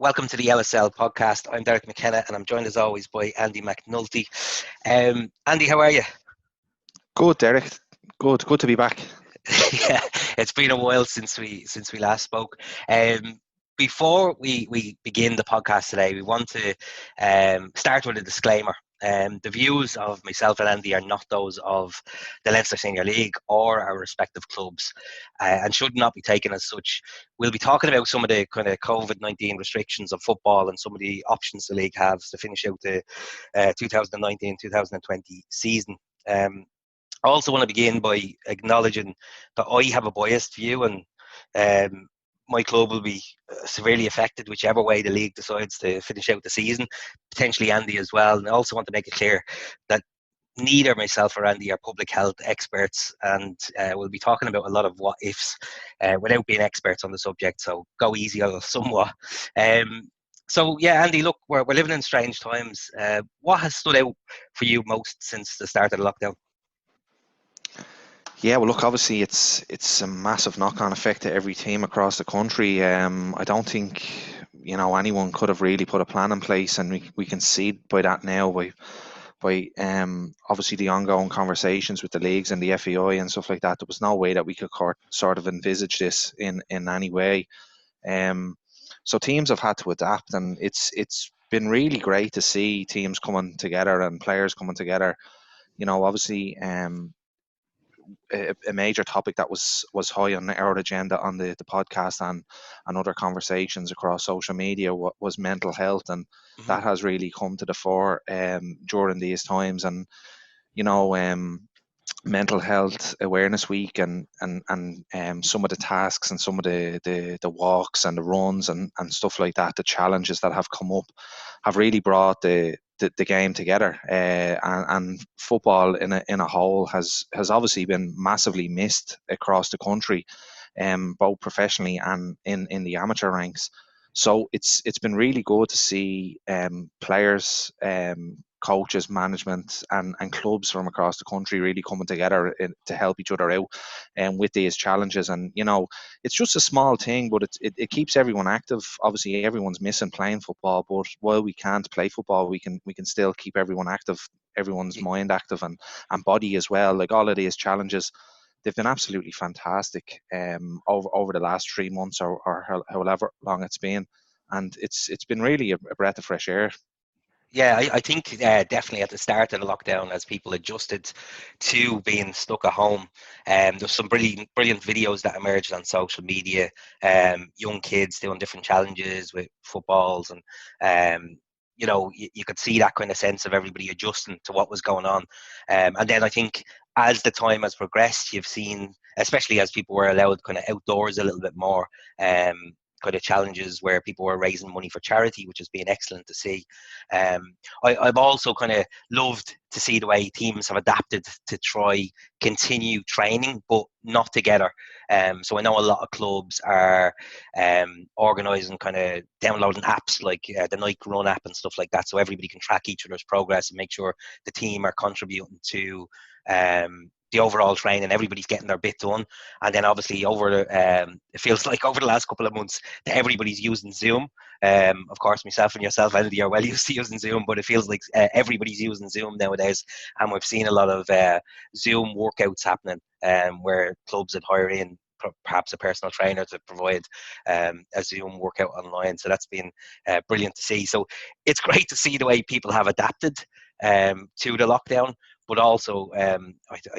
Welcome to the LSL Podcast. I'm Derek McKenna and I'm joined as always by Andy McNulty. Andy, how are you? Good, Derek. Good to be back. Yeah, it's been a while since we last spoke. Before we begin the podcast today, we want to start with a disclaimer. The views of myself and Andy are not those of the Leinster Senior League or our respective clubs, and should not be taken as such. We'll be talking about some of the kind of COVID-19 restrictions of football and some of the options the league has to finish out the 2019-2020 season. I also want to begin by acknowledging that I have a biased view, and my club will be severely affected whichever way the league decides to finish out the season, potentially Andy as well. And I also want to make it clear that neither myself or Andy are public health experts, and we'll be talking about a lot of what ifs without being experts on the subject, so go easy on us somewhat. So yeah, Andy, look, we're living in strange times. What has stood out for you most since the start of the lockdown? Yeah, well, look, obviously it's a massive knock-on effect to every team across the country. I don't think anyone could have really put a plan in place, and we can see by that now by obviously the ongoing conversations with the leagues and the FAI and stuff like that. There was no way that we could sort of envisage this in any way. So teams have had to adapt, and it's been really great to see teams coming together and players coming together. Obviously, a major topic that was high on our agenda on the podcast and other conversations across social media was mental health, and that has really come to the fore during these times. And mental health awareness week and some of the tasks and some of the walks and the runs and stuff like that, the challenges that have come up have really brought the game together, and football in a whole has obviously been massively missed across the country, both professionally and in the amateur ranks. So it's been really good to see players, coaches, management, and clubs from across the country really coming together to help each other out with these challenges. And it's just a small thing, but it keeps everyone active. Obviously, everyone's missing playing football, but while we can't play football, we can still keep everyone active, everyone's mind active, and body as well. Like, all of these challenges, they've been absolutely fantastic over the last 3 months or however long it's been, and it's been really a breath of fresh air. Yeah, I think definitely at the start of the lockdown, as people adjusted to being stuck at home, there's some brilliant videos that emerged on social media. Young kids doing different challenges with footballs, and you could see that kind of sense of everybody adjusting to what was going on. And then I think as the time has progressed, you've seen, especially as people were allowed kind of outdoors a little bit more, kind of challenges where people were raising money for charity, which has been excellent to see. I've also kind of loved to see the way teams have adapted to try continue training, but not together. So I know a lot of clubs are organising, kind of downloading apps like the Nike Run app and stuff like that, so everybody can track each other's progress and make sure the team are contributing to the overall training. Everybody's getting their bit done. And then obviously it feels like over the last couple of months that everybody's using Zoom. Of course, myself and yourself, Andy, are well used to using Zoom, but it feels like everybody's using Zoom nowadays. And we've seen a lot of Zoom workouts happening, where clubs would hire in perhaps a personal trainer to provide a Zoom workout online. So that's been brilliant to see. So it's great to see the way people have adapted to the lockdown. But also, I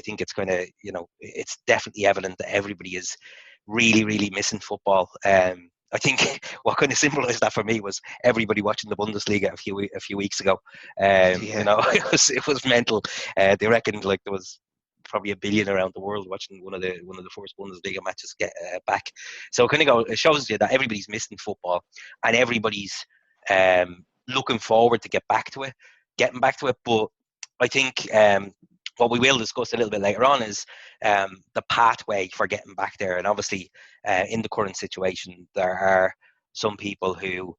think it's kind of, it's definitely evident that everybody is really, really missing football. I think what kind of symbolised that for me was everybody watching the Bundesliga a few weeks ago. It was mental. They reckoned like there was probably 1 billion around the world watching one of the first Bundesliga matches get back. So it shows you that everybody's missing football, and everybody's looking forward to getting back to it. But I think what we will discuss a little bit later on is the pathway for getting back there. And obviously, in the current situation, there are some people who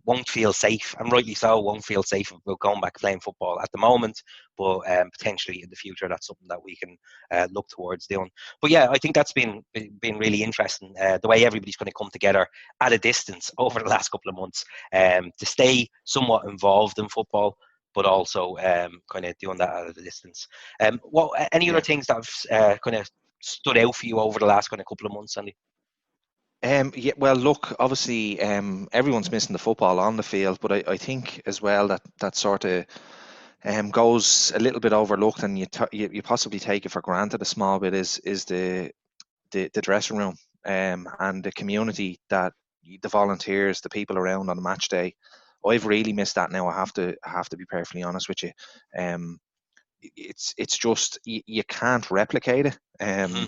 won't feel safe, and rightly so, won't feel safe about going back playing football at the moment, but potentially in the future that's something that we can look towards doing. But yeah, I think that's been really interesting, the way everybody's going to come together at a distance over the last couple of months, to stay somewhat involved in football, but also kind of doing that at a distance. Any other things that have kind of stood out for you over the last kind of couple of months, Andy? Yeah, well, look, obviously, everyone's missing the football on the field, but I think as well that sort of goes a little bit overlooked, and you possibly take it for granted a small bit, is the dressing room, and the community that the volunteers, the people around on a match day. I've really missed that now. I have to be perfectly honest with you. It's just you can't replicate it. Mm-hmm.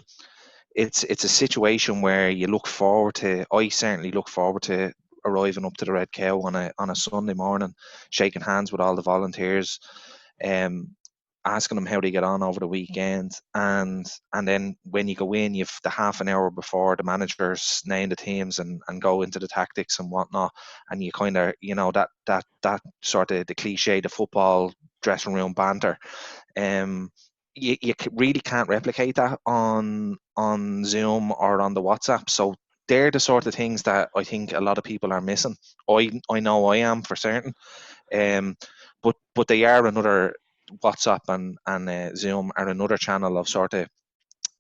It's a situation where you look forward to. I certainly look forward to arriving up to the Red Cow on a Sunday morning, shaking hands with all the volunteers, asking them how they get on over the weekend, and then when you go in, you've the half an hour before the managers name the teams and go into the tactics and whatnot, and you kind of that sort of the cliche, the football dressing room banter. You really can't replicate that on Zoom or on the WhatsApp. So they're the sort of things that I think a lot of people are missing. I know I am for certain. But they are another. WhatsApp and Zoom are another channel of sort of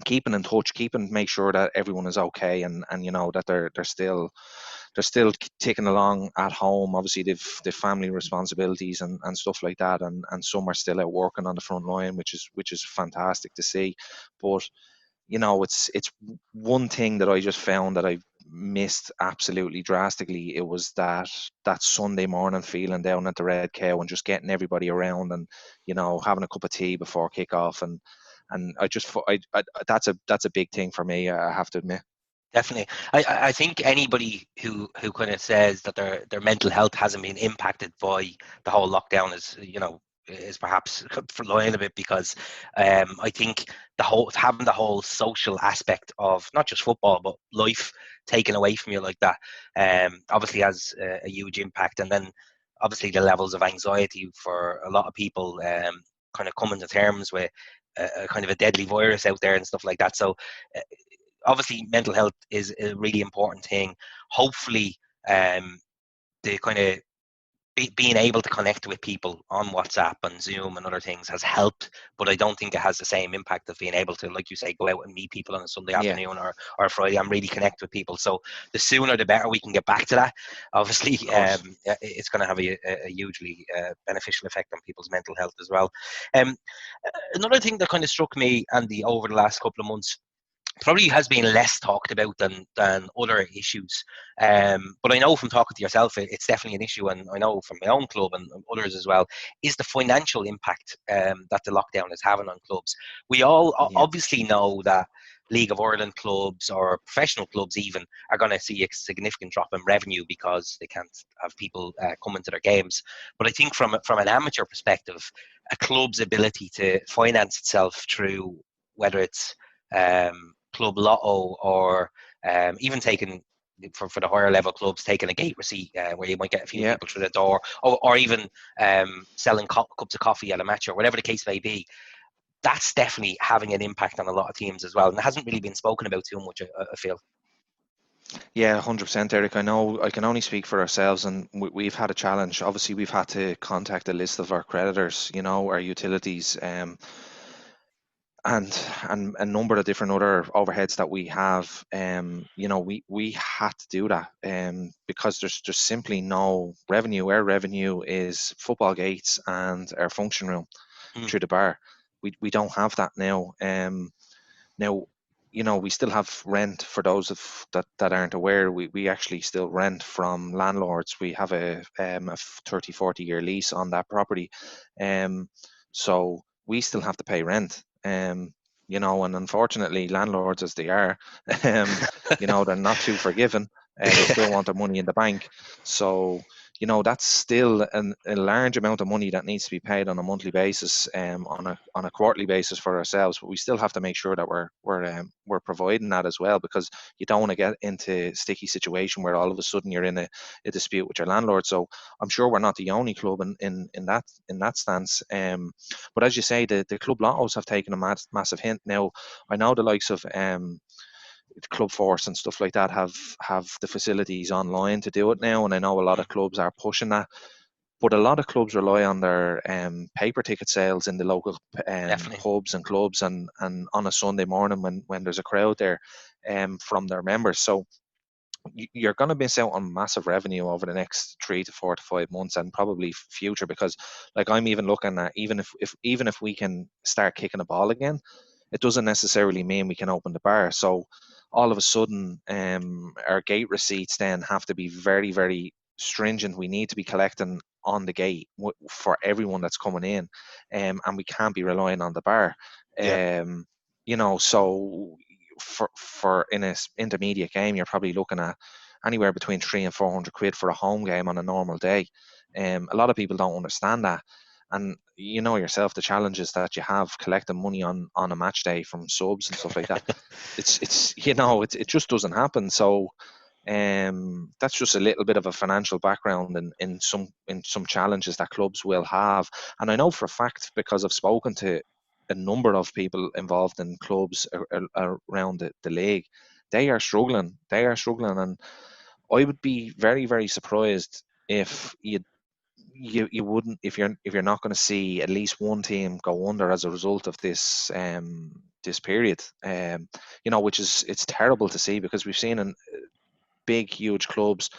keeping in touch, make sure that everyone is okay, and that they're still ticking along at home. Obviously, they've family responsibilities and stuff like that, and some are still out working on the front line, which is fantastic to see. But it's one thing that I just found that I missed absolutely drastically. It was that Sunday morning feeling down at the Red Cow and just getting everybody around and having a cup of tea before kickoff, and that's a big thing for me, I have to admit. Definitely. I think anybody who kind of says that their mental health hasn't been impacted by the whole lockdown is perhaps for lying a bit, because I think having the whole social aspect of not just football but life taken away from you like that obviously has a huge impact. And then obviously the levels of anxiety for a lot of people kind of coming to terms with a kind of a deadly virus out there and stuff like that. So obviously mental health is a really important thing. Hopefully the kind of being able to connect with people on WhatsApp and Zoom and other things has helped, but I don't think it has the same impact of being able to, like you say, go out and meet people on a Sunday afternoon or a Friday and really connect with people. So the sooner the better we can get back to that. Obviously, it's going to have a hugely beneficial effect on people's mental health as well. Another thing that kind of struck me, Andy, over the last couple of months, probably has been less talked about than other issues. But I know from talking to yourself, it's definitely an issue, and I know from my own club and others as well, is the financial impact that the lockdown is having on clubs. We all obviously know that League of Ireland clubs or professional clubs even are going to see a significant drop in revenue because they can't have people coming to their games. But I think from an amateur perspective, a club's ability to finance itself through whether it's club lotto or even taking for the higher level clubs, taking a gate receipt where you might get a few people through the door, or even selling cups of coffee at a match or whatever the case may be. That's definitely having an impact on a lot of teams as well, and it hasn't really been spoken about too much, I feel. Yeah, 100%, Eric. I know I can only speak for ourselves, and we've had a challenge. Obviously, we've had to contact a list of our creditors, our utilities, and a number of different other overheads that we have. We had to do that because there's just simply no revenue. Our revenue is football gates and our function room through the bar. We don't have that now. Now, we still have rent. For those that aren't aware, we actually still rent from landlords. We have a 30, 40-year lease on that property. So we still have to pay rent. And unfortunately, landlords as they are, they're not too forgiving. They still want their money in the bank. So, that's still a large amount of money that needs to be paid on a monthly basis, on a quarterly basis for ourselves. But we still have to make sure that we're providing that as well, because you don't want to get into a sticky situation where all of a sudden you're in a dispute with your landlord. So I'm sure we're not the only club in that stance. But as you say, the club lottos have taken a massive hint. Now I know the likes of Club Force and stuff like that have the facilities online to do it now, and I know a lot of clubs are pushing that. But a lot of clubs rely on their paper ticket sales in the local Definitely. pubs and clubs, and on a Sunday morning when there's a crowd there from their members. So you're going to miss out on massive revenue over the next 3 to 4 to 5 months, and probably future, because like I'm even looking at, even if we can start kicking the ball again, it doesn't necessarily mean we can open the bar. So all of a sudden, our gate receipts then have to be very, very stringent. We need to be collecting on the gate for everyone that's coming in, and we can't be relying on the bar. Yeah. So for in a intermediate game, you're probably looking at anywhere between 300 and 400 quid for a home game on a normal day. A lot of people don't understand that, and you know yourself the challenges that you have collecting money on a match day from subs and stuff like that. It just doesn't happen. So that's just a little bit of a financial background in some challenges that clubs will have. And I know for a fact, because I've spoken to a number of people involved in clubs around the league, they are struggling. And I would be very, very surprised if you wouldn't, if you're not going to see at least one team go under as a result of this period. Which is, it's terrible to see, because we've seen in big huge clubs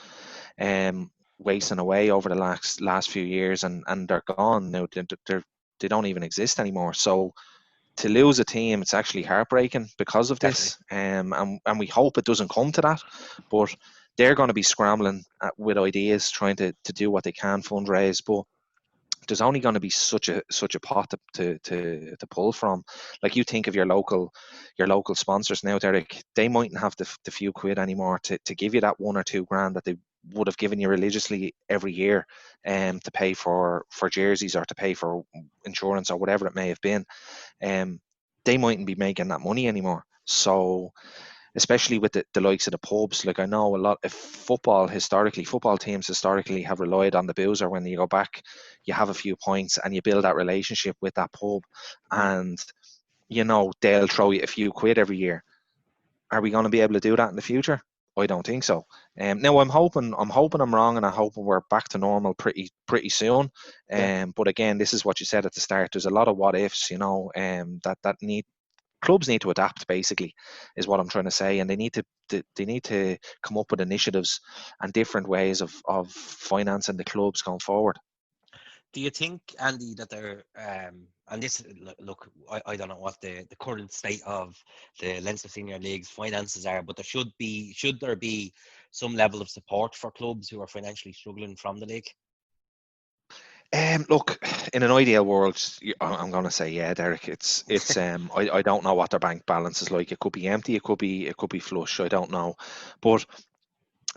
wasting away over the last few years, and they're gone now. They don't even exist anymore. So to lose a team, it's actually heartbreaking because of Definitely. this. And we hope it doesn't come to that, but they're going to be scrambling with ideas, trying to do what they can fundraise. But there's only going to be such a pot to pull from. Like, you think of your local sponsors now, Derek. They mightn't have the few quid anymore to give you that 1 or 2 grand that they would have given you religiously every year, to pay for jerseys, or to pay for insurance, or whatever it may have been. They mightn't be making that money anymore. So, especially with the likes of the pubs. Like, I know a lot of football teams historically have relied on the boozer. When you go back, you have a few points and you build that relationship with that pub, Mm. and they'll throw you a few quid every year. Are we going to be able to do that in the future? I don't think so. Now I'm wrong, and I'm hoping we're back to normal pretty soon. Yeah. But again, this is what you said at the start. There's a lot of what ifs, that need clubs need to adapt, basically, is what I'm trying to say. And they need to come up with initiatives and different ways of financing the clubs going forward. Do you think, Andy, that they're and this, look, I don't know what the current state of the Leinster Senior League's finances are, but should there be some level of support for clubs who are financially struggling from the league? Look, in an ideal world, I'm going to say, yeah, Derek. It's I don't know what their bank balance is like. It could be empty. It could be flush. I don't know, but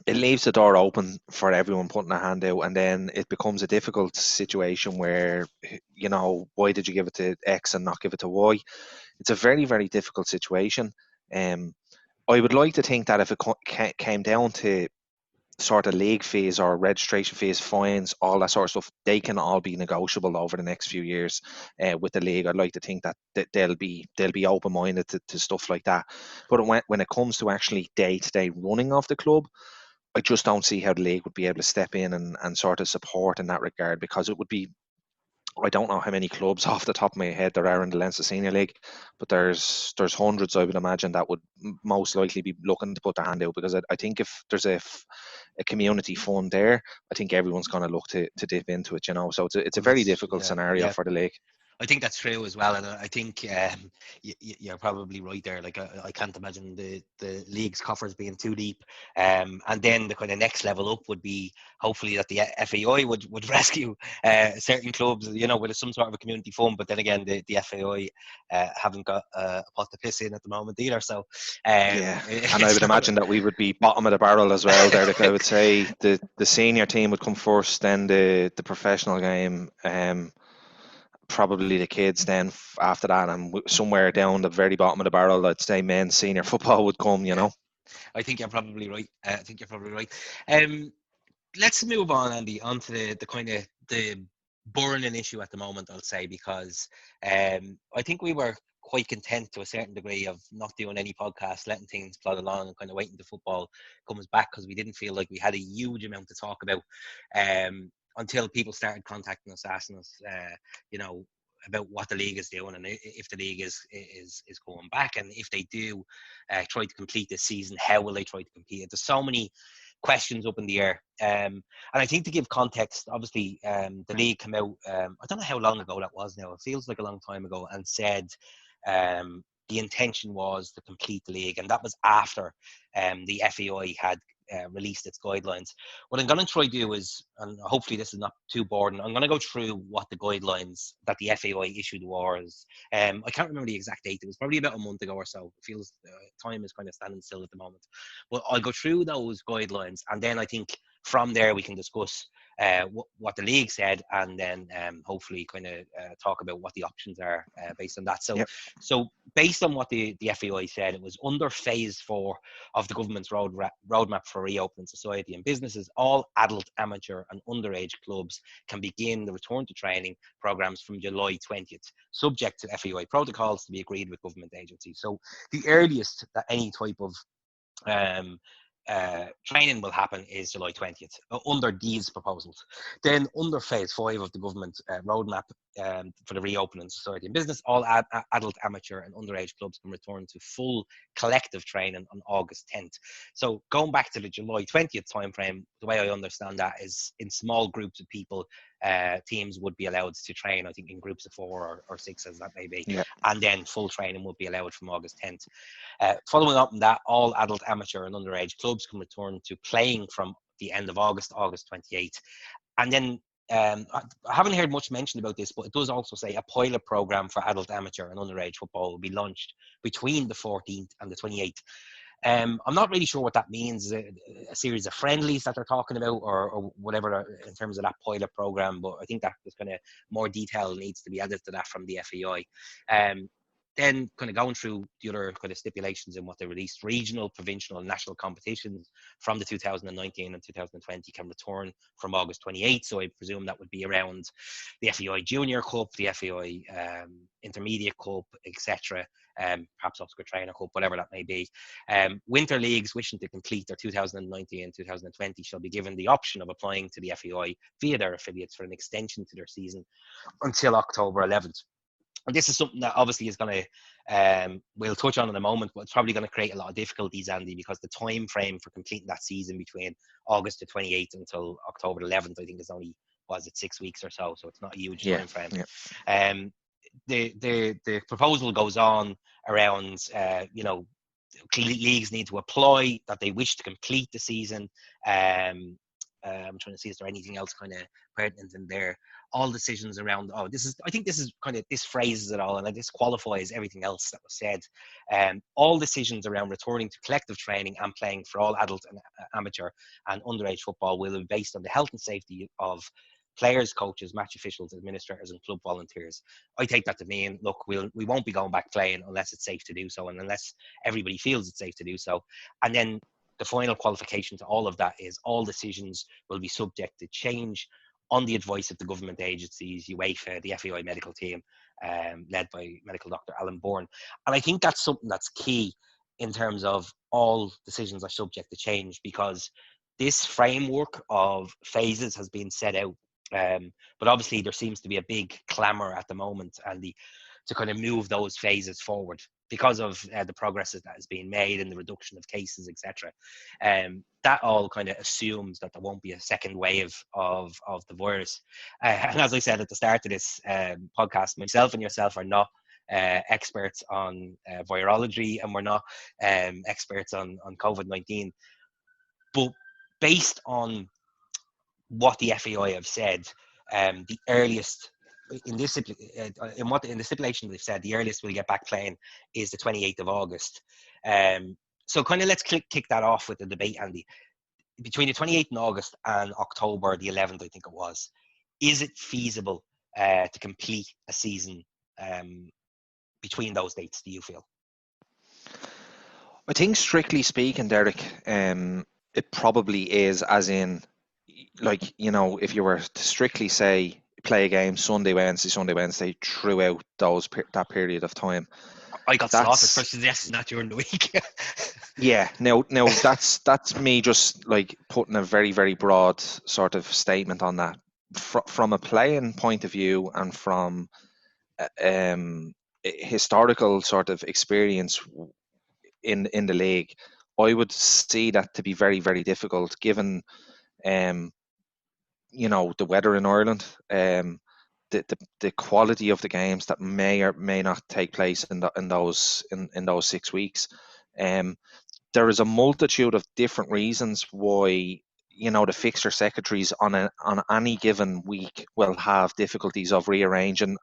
it leaves the door open for everyone putting a hand out, and then it becomes a difficult situation where, why did you give it to X and not give it to Y? It's a very, very difficult situation. I would like to think that if it came down to sort of league fees or registration fees, fines, all that sort of stuff, they can all be negotiable over the next few years with the league. I'd like to think that they'll be open minded to stuff like that. But when it comes to actually day to day running of the club, I just don't see how the league would be able to step in and sort of support in that regard, because it would be, I don't know how many clubs off the top of my head there are in the Leinster Senior League, but there's hundreds, I would imagine, that would most likely be looking to put their hand out, because I think if there's a community fund there, I think everyone's going to look to dip into it. So it's a very That's, difficult yeah, scenario yeah. for the league. I think that's true as well, and I think you're probably right there. Like I can't imagine the league's coffers being too deep, and then the kind of next level up would be hopefully that the FAI would rescue certain clubs, with some sort of a community fund. But then again, the FAI haven't got a pot to piss in at the moment either. So Yeah, and I it's would not. imagine that we would be bottom of the barrel as well there. Like I would say the senior team would come first, then the professional game, probably the kids then after that, and somewhere down the very bottom of the barrel, I'd say men's senior football would come. Yeah, I think you're probably right. Um, let's move on, Andy, onto the kind of the burning issue at the moment, I'll say, because I think we were quite content to a certain degree of not doing any podcasts, letting things plod along and kind of waiting till football comes back, because we didn't feel like we had a huge amount to talk about until people started contacting us, asking us, about what the league is doing, and if the league is going back, and if they do try to complete this season, how will they try to compete? There's so many questions up in the air. And I think to give context, obviously, the league came out, I don't know how long ago that was now, it feels like a long time ago, and said the intention was to complete the league, and that was after the FAI had released its guidelines. What I'm going to try to do is, and hopefully this is not too boring, I'm going to go through what the guidelines that the FAI issued was. I can't remember the exact date. It was probably about a month ago or so. It feels time is kind of standing still at the moment. But I'll go through those guidelines, and then I think from there we can discuss what the league said, and then hopefully kind of talk about what the options are based on that. So, Yep. so based on what the FAI said, it was under phase 4 of the government's roadmap for reopening society and businesses. All adult, amateur, and underage clubs can begin the return to training programs from July 20th, subject to FAI protocols to be agreed with government agencies. So, the earliest that any type of um, training will happen is July 20th under these proposals. Then, under phase 5 of the government roadmap for the reopening society and business, all adult, amateur, and underage clubs can return to full collective training on August 10th. So, going back to the July 20th timeframe, the way I understand that is in small groups of people, teams would be allowed to train, I think, in groups of 4 or 6, as that may be, Yeah. and then full training would be allowed from August 10th. Following up on that, all adult, amateur, and underage clubs can return to playing from the end of August 28th. And then I haven't heard much mentioned about this, but it does also say a pilot program for adult, amateur, and underage football will be launched between the 14th and the 28th. I'm not really sure what that means, a series of friendlies that they're talking about, or whatever in terms of that pilot program, but I think that there's kind of more detail needs to be added to that from the FAI. Then kind of going through the other kind of stipulations in what they released, regional, provincial, and national competitions from the 2019 and 2020 can return from August 28th. So I presume that would be around the FAI Junior Cup, the FAI Intermediate Cup, etc. Perhaps Oscar Trainer Cup, whatever that may be. Winter leagues wishing to complete their 2019 and 2020 shall be given the option of applying to the FAI via their affiliates for an extension to their season until October 11th. And this is something that obviously is going to, we'll touch on in a moment, but it's probably going to create a lot of difficulties, Andy, because the time frame for completing that season between August the 28th until October 11th, I think is only, was it 6 weeks or so? So it's not a huge time frame. Yeah. The proposal goes on around, leagues need to apply that they wish to complete the season. I'm trying to see, is there anything else kind of pertinent in there? All decisions around, I think this is kind of, this phrases it all, and this qualifies everything else that was said. All decisions around returning to collective training and playing for all adult and amateur and underage football will be based on the health and safety of players, coaches, match officials, administrators, and club volunteers. I take that to mean, look, we won't be going back playing unless it's safe to do so, and unless everybody feels it's safe to do so. And then the final qualification to all of that is all decisions will be subject to change on the advice of the government agencies, UEFA, the FAI medical team, led by medical doctor Alan Bourne. And I think that's something that's key in terms of all decisions are subject to change, because this framework of phases has been set out. But obviously there seems to be a big clamour at the moment, Andy, to kind of move those phases forward. because of the progress that has been made in the reduction of cases, etc. That all kind of assumes that there won't be a second wave of the virus. And as I said at the start of this podcast, myself and yourself are not experts on virology, and we're not experts on COVID-19. But based on what the FAI have said, the earliest in this in the stipulation they've said, the earliest we'll get back playing is the 28th of August. So kind of let's kick that off with the debate, Andy. Between the 28th of August and October the 11th, I think it was, is it feasible to complete a season between those dates, do you feel? I think, strictly speaking, Derek, it probably is, as in, like, you know, if you were to strictly say play a game Sunday, Wednesday throughout that period of time. I got slaughtered for suggesting that during the week. Yeah, now that's me just like putting a very, very broad sort of statement on that. From a playing point of view and from historical sort of experience in the league, I would see that to be very, very difficult, given you know, the weather in Ireland, the quality of the games that may or may not take place in those 6 weeks. There is a multitude of different reasons why, you know, the fixture secretaries on any given week will have difficulties of arranging,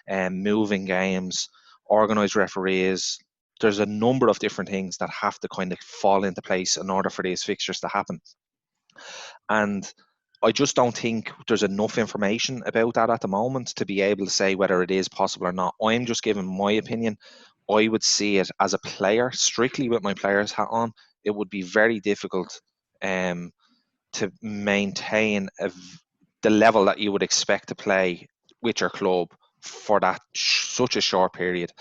moving games, organised referees. There's a number of different things that have to kind of fall into place in order for these fixtures to happen. And I just don't think there's enough information about that at the moment to be able to say whether it is possible or not. I'm just giving my opinion. I would see it as a player, strictly with my player's hat on, it would be very difficult to maintain the level that you would expect to play with your club for that such a short period.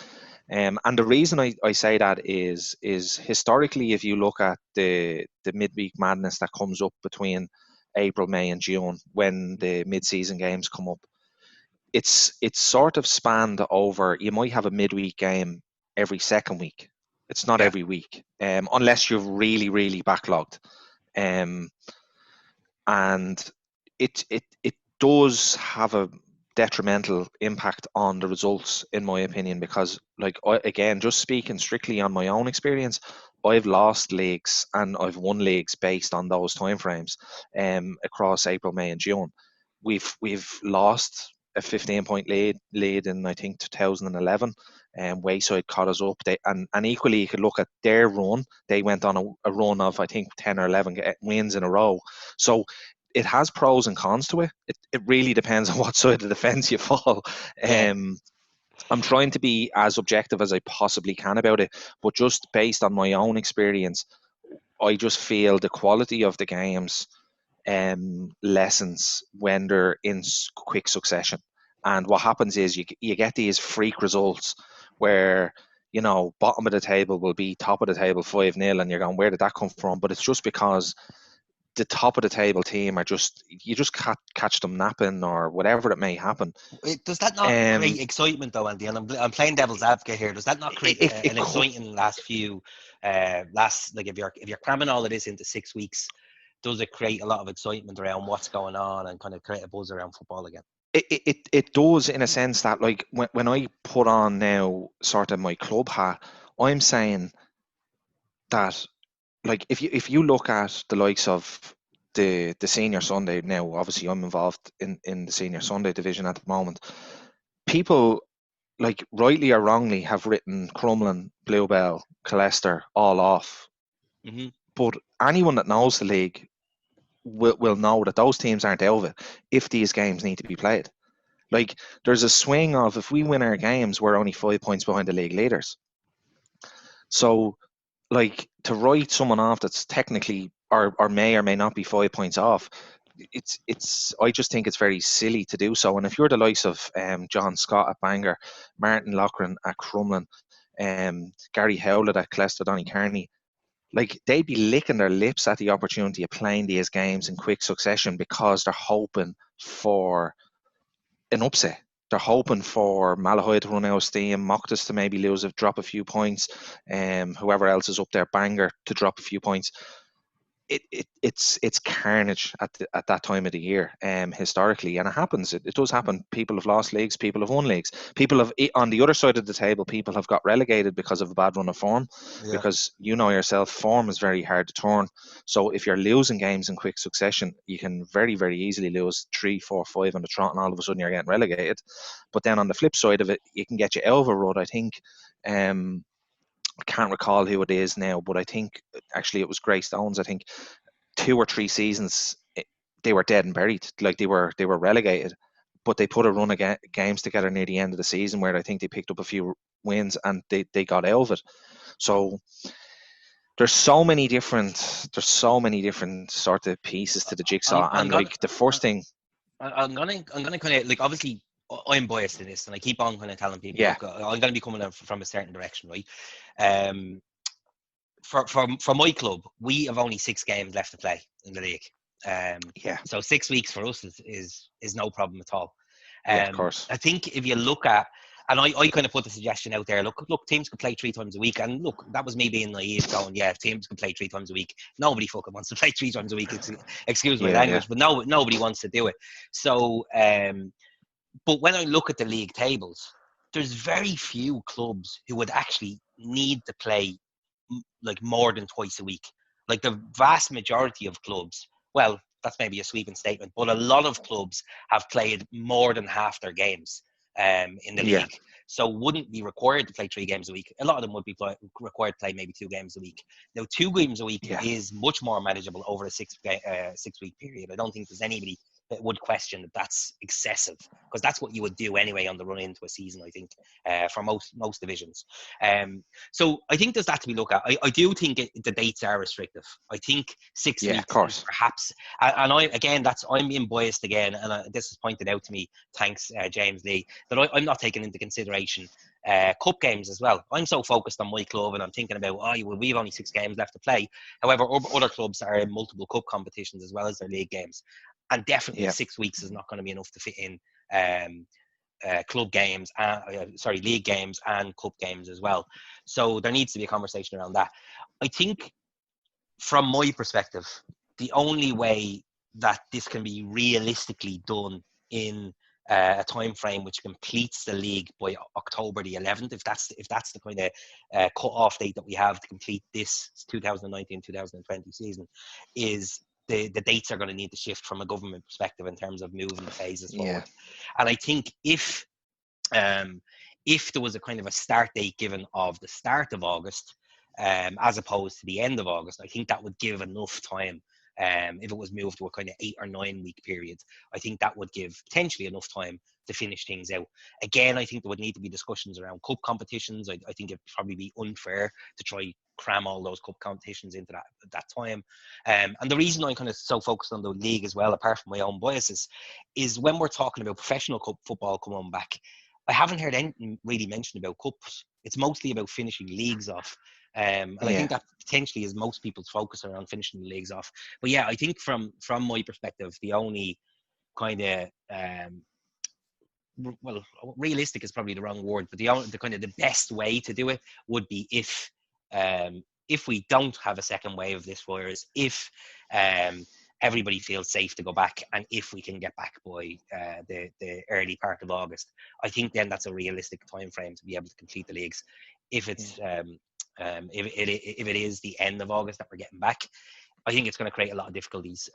And the reason I say that is historically, if you look at the midweek madness that comes up between April, May and June, when the mid-season games come up, it's sort of spanned over, you might have a midweek game every second week. It's not every week, unless you're really, really backlogged. And it does have a detrimental impact on the results, in my opinion, because, like, again, just speaking strictly on my own experience, I've lost leagues and I've won leagues based on those timeframes across April, May and June. We've lost a 15-point lead in, I think, 2011, and Wayside caught us up. And equally, you could look at their run. They went on a run of, I think, 10 or 11 wins in a row. So it has pros and cons to it. It really depends on what side of the fence you fall. I'm trying to be as objective as I possibly can about it, but just based on my own experience, I just feel the quality of the games lessens when they're in quick succession. And what happens is you get these freak results where, you know, bottom of the table will be top of the table 5-0, and you're going, where did that come from? But it's just because the top of the table team you just catch them napping or whatever it may happen. Does that not create excitement though, Andy? And I'm playing devil's advocate here. Does that not create an exciting like if you're cramming all of this into 6 weeks, does it create a lot of excitement around what's going on and kind of create a buzz around football again? It does, in a sense that, like, when I put on now sort of my club hat, I'm saying that, like, if you look at the likes of the Senior Sunday now, obviously I'm involved in the Senior Sunday division at the moment. People, like, rightly or wrongly, have written Crumlin, Bluebell, Colester all off. Mm-hmm. But anyone that knows the league will know that those teams aren't out of it if these games need to be played. Like, there's a swing of, if we win our games, we're only 5 points behind the league leaders. So, like, to write someone off that's technically or may or may not be 5 points off, it's I just think it's very silly to do so. And if you're the likes of John Scott at Bangor, Martin Loughran at Crumlin, Gary Howlett at Clester Donnycarney, like, they'd be licking their lips at the opportunity of playing these games in quick succession because they're hoping for an upset. they're hoping for Malahide to run out of steam, Moctus to maybe drop a few points, whoever else is up there, Bangor to drop a few points. It's carnage at that time of the year, historically, and it happens. It does happen. People have lost leagues, people have won leagues. People have, on the other side of the table, people have got relegated because of a bad run of form. Yeah. Because you know yourself, form is very hard to turn. So if you're losing games in quick succession, you can very, very easily lose 3, 4, 5 on the trot, and all of a sudden you're getting relegated. But then on the flip side of it, it can get you out of a rut. I think. I can't recall who it is now, but I think actually it was Greystones. I think 2 or 3 seasons they were dead and buried, like they were relegated, but they put a run of games together near the end of the season where I think they picked up a few wins and they got out of it. So there's so many different sort of pieces to the jigsaw, and like the first thing. I'm gonna kind of, like, obviously I'm biased in this, and I keep on kind of telling people, Yeah. look, I'm going to be coming from a certain direction, right? For my club, we have only 6 games left to play in the league. Yeah. So 6 weeks for us is no problem at all. Yeah, of course. I think if you look at, and I kind of put the suggestion out there, look, teams could play 3 times a week. And look, that was me being naive, going, yeah, teams can play 3 times a week. Nobody fucking wants to play 3 times a week. Excuse my language, but nobody wants to do it. So, but when I look at the league tables, there's very few clubs who would actually need to play like more than twice a week. Like the vast majority of clubs, well, that's maybe a sweeping statement, but a lot of clubs have played more than half their games in the league. So wouldn't be required to play 3 games a week. A lot of them would be required to play maybe 2 games a week. Now, 2 games a week is much more manageable over a 6-week period. I don't think there's anybody that would question that that's excessive, because that's what you would do anyway on the run into a season, I think, for most divisions. So I think there's that to be looked at. I do think the dates are restrictive. I think 6 weeks, of course, perhaps. And I'm being biased again, and this is pointed out to me, thanks James Lee, that I'm not taking into consideration cup games as well. I'm so focused on my club, and I'm thinking about, we've only 6 games left to play. However, other clubs are in multiple cup competitions as well as their league games. And definitely 6 weeks is not going to be enough to fit in club games, league games and cup games as well. So there needs to be a conversation around that. I think from my perspective, the only way that this can be realistically done in a time frame which completes the league by October the 11th, if that's the kind of cut-off date that we have to complete this 2019-2020 season, is the dates are going to need to shift from a government perspective in terms of moving the phases forward. And I think if there was a kind of a start date given of the start of August, as opposed to the end of August, I think that would give enough time. If it was moved to a kind of 8 or 9 week period, I think that would give potentially enough time to finish things out. Again, I think there would need to be discussions around cup competitions. I think it'd probably be unfair to try cram all those cup competitions into that time. And the reason I'm kind of so focused on the league as well, apart from my own biases, is when we're talking about professional cup football coming back, I haven't heard anything really mentioned about cups. It's mostly about finishing leagues off. And I think that potentially is most people's focus around finishing the leagues off. But yeah, I think from my perspective, the only kind of realistic is probably the wrong word, but the kind of the best way to do it would be if we don't have a second wave of this virus, if everybody feels safe to go back, and if we can get back by the early part of August, I think then that's a realistic time frame to be able to complete the leagues. If it's if it is the end of August that we're getting back, I think it's going to create a lot of difficulties.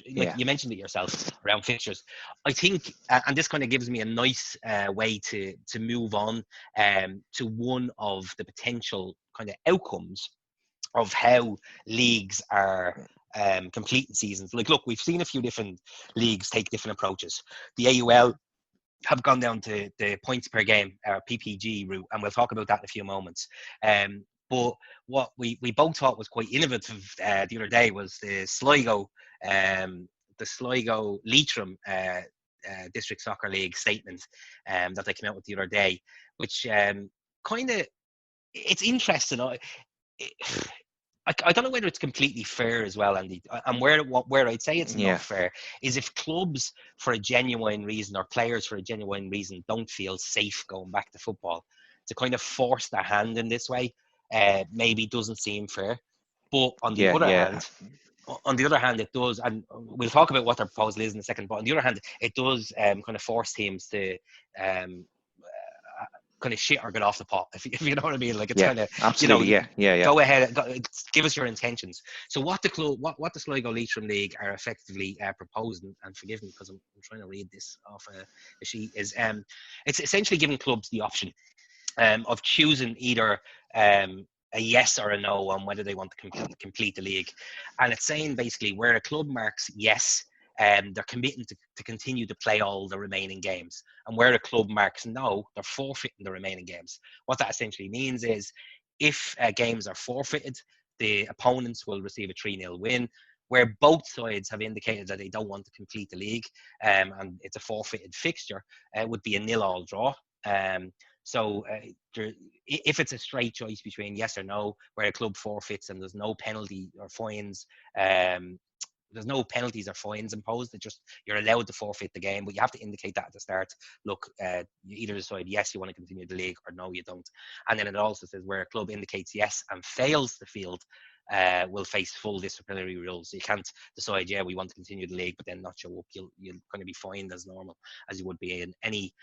You mentioned it yourself around fixtures. I think, and this kind of gives me a nice way to move on to one of the potential kind of outcomes of how leagues are completing seasons. Like, look, we've seen a few different leagues take different approaches. The AUL have gone down to the points per game, or PPG route, and we'll talk about that in a few moments. But what we both thought was quite innovative the other day was the Sligo Leitrim District Soccer League statement that they came out with the other day, which kind of, it's interesting. I I don't know whether it's completely fair as well, Andy. And where I'd say it's not Yeah, fair is if clubs, for a genuine reason, or players for a genuine reason, don't feel safe going back to football, to kind of force their hand in this way, maybe doesn't seem fair. But yeah, yeah, on the other hand, it does, and we'll talk about what their proposal is in a second. But on the other hand, it does kind of force teams to um, kind of shit or get off the pot, if you know what I mean. Like, it's yeah, kind of, absolutely, yeah, yeah, yeah. go ahead, give us your intentions. So what the club, what the Sligo Leitrim League are effectively proposing, and forgive me because I'm trying to read this off a sheet, is it's essentially giving clubs the option of choosing either a yes or a no on whether they want to complete the league. And it's saying basically where a club marks yes, they're committing to continue to play all the remaining games. And where a club marks no, they're forfeiting the remaining games. What that essentially means is if games are forfeited, the opponents will receive a 3-0 win. Where both sides have indicated that they don't want to complete the league, and it's a forfeited fixture, it would be a 0-0 draw. So if it's a straight choice between yes or no, where a club forfeits and there's no penalty or fines, there's no penalties or fines imposed. It's just you're allowed to forfeit the game, but you have to indicate that at the start. Look, you either decide yes, you want to continue the league, or no, you don't. And then it also says where a club indicates yes and fails the field, will face full disciplinary rules. So you can't decide, yeah, we want to continue the league, but then not show up. You're going to be fined as normal as you would be in any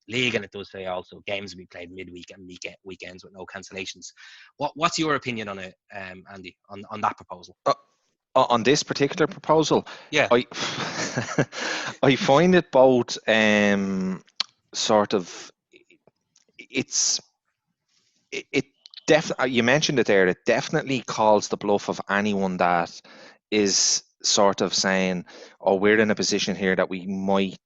league. And it does say also games will be played midweek and weekends with no cancellations. What's your opinion on it, Andy, on that proposal? On this particular proposal, Yeah. I I find it both sort of it definitely, you mentioned it there, it definitely calls the bluff of anyone that is sort of saying, oh, we're in a position here that we might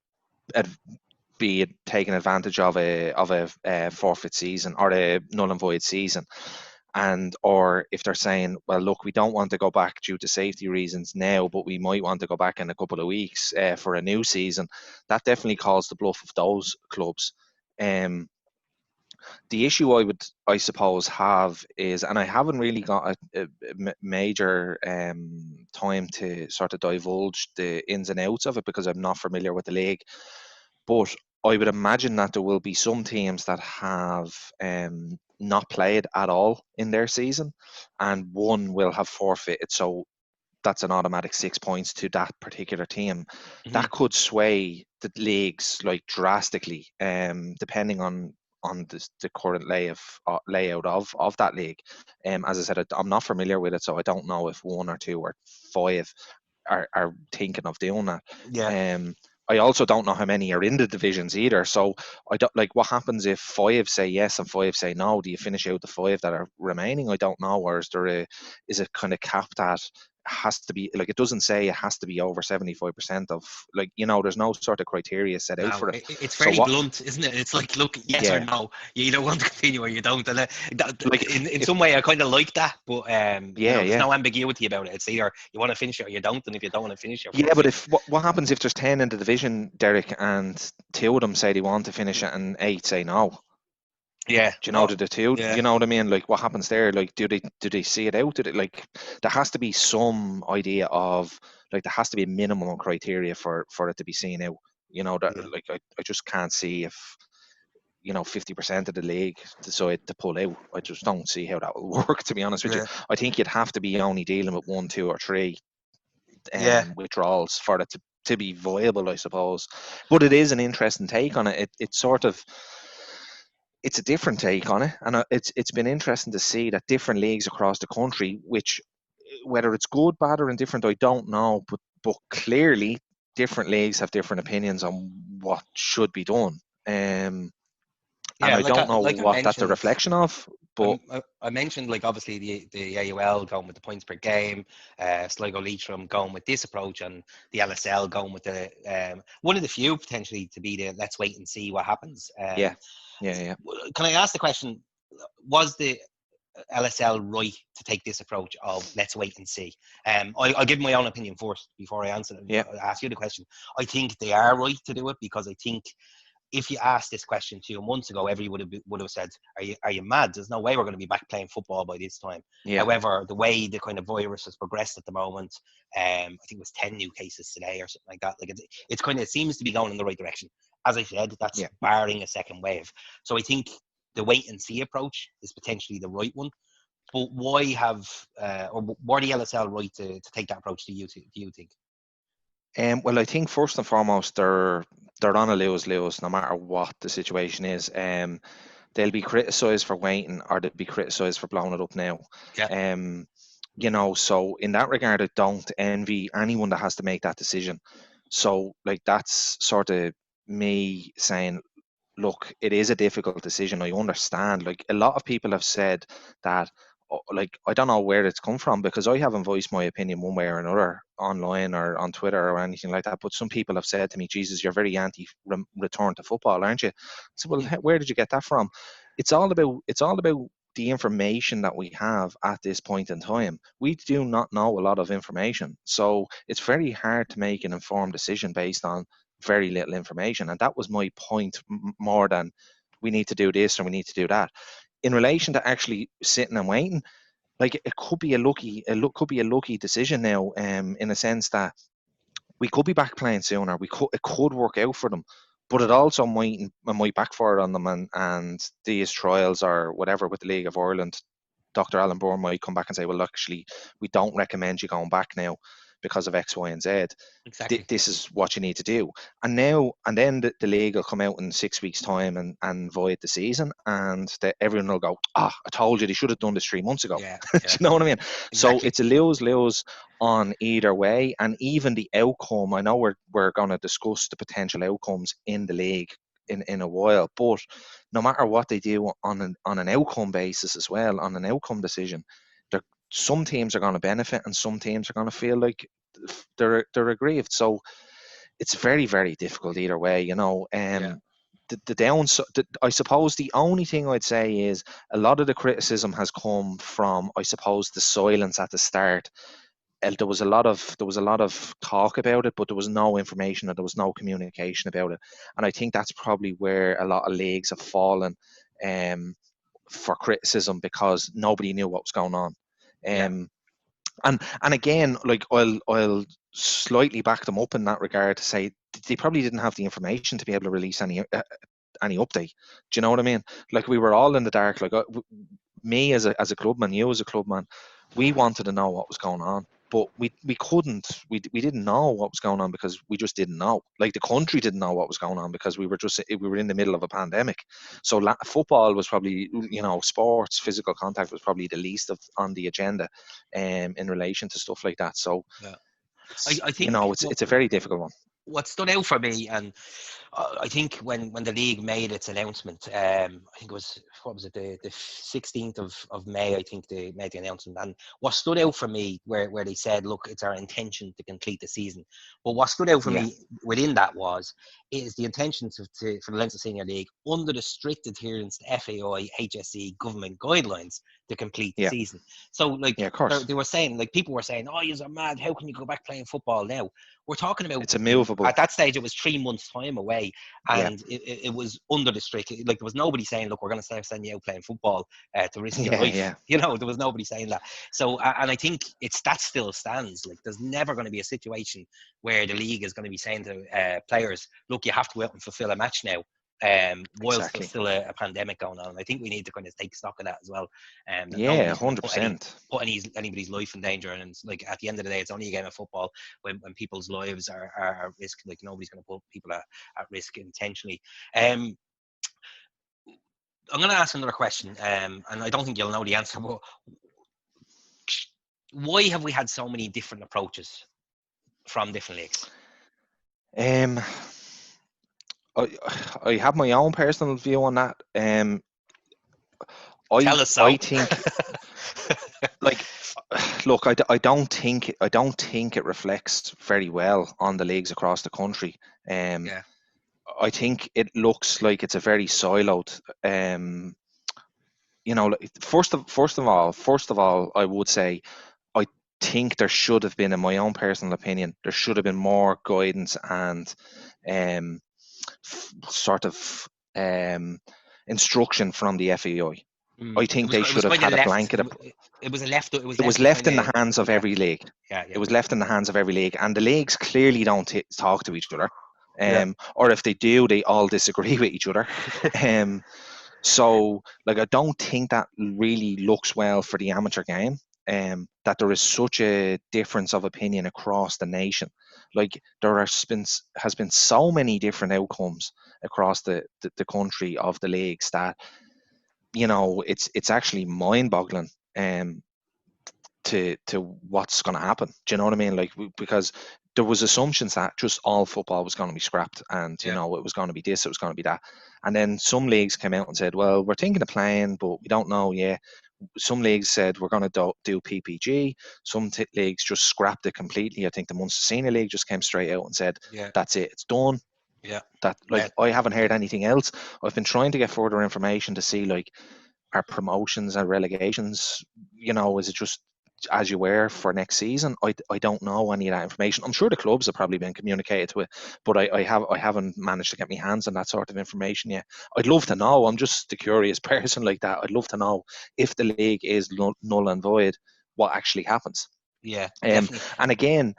be taking advantage of a forfeit season or a null and void season. And or if they're saying, well, look, we don't want to go back due to safety reasons now, but we might want to go back in a couple of weeks for a new season, that definitely calls the bluff of those clubs. The issue I suppose have is, and I haven't really got a major time to sort of divulge the ins and outs of it because I'm not familiar with the league, but I would imagine that there will be some teams that have not played at all in their season, and one will have forfeited. So that's an automatic 6 points to that particular team. Mm-hmm. That could sway the leagues like drastically, depending on the current layout of that league. As I said, I'm not familiar with it, so I don't know if 1 or 2 or 5 are thinking of doing that. Yeah. I also don't know how many are in the divisions either. So I don't like what happens if 5 say yes and 5 say no. Do you finish out the 5 that are remaining? I don't know. Or is it kind of capped at has to be, like, it doesn't say it has to be over 75% of, like, there's no sort of criteria set out for it. It's very blunt, isn't it? It's like, look, yes or no. You either want to continue or you don't. And in some way, I kind of like that, but there's no ambiguity about it. It's either you want to finish it or you don't, and if you don't want to finish it, but if what happens if there's 10 in the division, Derek, and 2 of them say they want to finish it and 8 say no? Yeah. Do you know the two? Yeah. You know what I mean? Like, what happens there? Like, do they see it out? There has to be some idea of, like, there has to be a minimum criteria for it to be seen out. Like, I just can't see if 50% of the league decide to pull out. I just don't see how that will work, to be honest with you. I think you'd have to be only dealing with 1, 2, or 3 withdrawals for it to be viable, I suppose. But it is an interesting take on it. It's sort of, it's a different take on it, and it's been interesting to see that different leagues across the country, which, whether it's good, bad, or indifferent, I don't know, but clearly different leagues have different opinions on what should be done. And I don't know what that's a reflection of. But I mentioned, like, obviously the AUL going with the points per game, Sligo Leitrim going with this approach, and the LSL going with the one of the few potentially to be the let's wait and see what happens. Yeah. Can I ask the question? Was the LSL right to take this approach of let's wait and see? I'll give my own opinion first before I answer it. Yeah. I'll ask you the question. I think they are right to do it because I think if you asked this question 2 months ago, everyone would have said, are you mad? There's no way we're going to be back playing football by this time. Yeah. However, the way the kind of virus has progressed at the moment, I think it was 10 new cases today or something like that. Like it's kind of, it seems to be going in the right direction. As I said, that's barring a second wave. So I think the wait and see approach is potentially the right one. But why have, or why the LSL right to take that approach, do you think? Well, I think first and foremost, they're on a lose-lose no matter what the situation is. They'll be criticised for waiting, or they'll be criticised for blowing it up now. Yeah. So in that regard, I don't envy anyone that has to make that decision. So like, that's sort of me saying, look, it is a difficult decision. I understand. Like, a lot of people have said that, like, I don't know where it's come from, because I haven't voiced my opinion one way or another online or on Twitter or anything like that. But some people have said to me, Jesus, you're very anti return to football, aren't you? I said, well, where did you get that from? It's all about the information that we have at this point in time. We do not know a lot of information. So it's very hard to make an informed decision based on very little information. And that was my point, more than we need to do this or we need to do that. In relation to actually sitting and waiting, like, it could be a lucky decision now, in a sense that we could be back playing sooner. It could work out for them, but it also might backfire on them, and these trials or whatever with the League of Ireland, Dr. Alan Bourne might come back and say, well, actually, we don't recommend you going back now because of X, Y, and Z. Exactly. This is what you need to do. And then the league will come out in 6 weeks' time and void the season, and everyone will go, I told you they should have done this 3 months ago. Yeah. Do you know what I mean? Exactly. So it's a lose-lose on either way. And even the outcome, I know we're going to discuss the potential outcomes in the league in a while, but no matter what they do on an outcome basis as well, on an outcome decision, some teams are going to benefit and some teams are going to feel like they're aggrieved. So it's very, very difficult either way, The downside, I suppose the only thing I'd say is a lot of the criticism has come from, I suppose, the silence at the start. There was a lot of talk about it, but there was no information and there was no communication about it. And I think that's probably where a lot of leagues have fallen for criticism, because nobody knew what was going on. And again, like, I'll slightly back them up in that regard to say they probably didn't have the information to be able to release any update. Do you know what I mean? Like, we were all in the dark. Like, me as a clubman, you as a clubman, we wanted to know what was going on, but we couldn't. We didn't know what was going on because we just didn't know. Like, the country didn't know what was going on because we were in the middle of a pandemic. So football was probably, sports, physical contact was probably the least on the agenda, in relation to stuff like that. So I think it's a very difficult one. What stood out for me, and I think when the league made its announcement, I think it was, the 16th of May, I think they made the announcement. And what stood out for me, where they said, look, it's our intention to complete the season. But what stood out for me within that is the intention for the Leinster Senior League, under the strict adherence to FAI, HSE government guidelines, to complete the season. So, like, of course, they were saying, like, people were saying, oh, you're mad, how can you go back playing football now? We're talking about, it's immovable. At that stage, it was 3 months' time away, and it was under the strict. Like, there was nobody saying, look, we're going to send you out playing football to risk your life. There was nobody saying that. So, and I think that still stands. Like, there's never going to be a situation where the league is going to be saying to players, look, you have to go out and fulfill a match now, whilst there's still a pandemic going on. And I think we need to kind of take stock of that as well. 100%. Put anybody's life in danger, and it's like, at the end of the day, it's only a game of football. When people's lives are at risk, like, nobody's going to put people at risk intentionally. I'm going to ask another question, and I don't think you'll know the answer, but why have we had so many different approaches from different leagues? I have my own personal view on that. Tell us so. I think, like, look, I don't think it reflects very well on the leagues across the country. I think it looks like it's a very siloed. First of all, I would say, I think there should have been, in my own personal opinion, there should have been more guidance and sort of instruction from the FAI. I think they It was should have quite a had a left. blanket. It was a left. It was It was left to left kind in the of, hands of yeah, every league. yeah, It was left in the hands of every league, and the leagues clearly don't talk to each other. yeah, Or if they do, they all disagree with each other. So, like, I don't think that really looks well for the amateur game. That there is such a difference of opinion across the nation. Like, there has been so many different outcomes across the country of the leagues that, it's actually mind-boggling. To what's going to happen. Do you know what I mean? Like, because there was assumptions that just all football was going to be scrapped, and yeah, it was going to be this, it was going to be that, and then some leagues came out and said, well, we're thinking of playing, but we don't know yet. Some leagues said we're going to do PPG. Some leagues just scrapped it completely. I think the Munster Senior League just came straight out and said, yeah, that's it, it's done. yeah, That, yeah. like, I haven't heard anything else. I've been trying to get further information to see, like, our promotions and relegations, is it just as you were for next season? I don't know any of that information. I'm sure the clubs have probably been communicated with, but I haven't managed to get my hands on that sort of information yet. I'd love to know. I'm just a curious person like that. I'd love to know if the league is null and void, what actually happens. Yeah, Um, definitely. and again,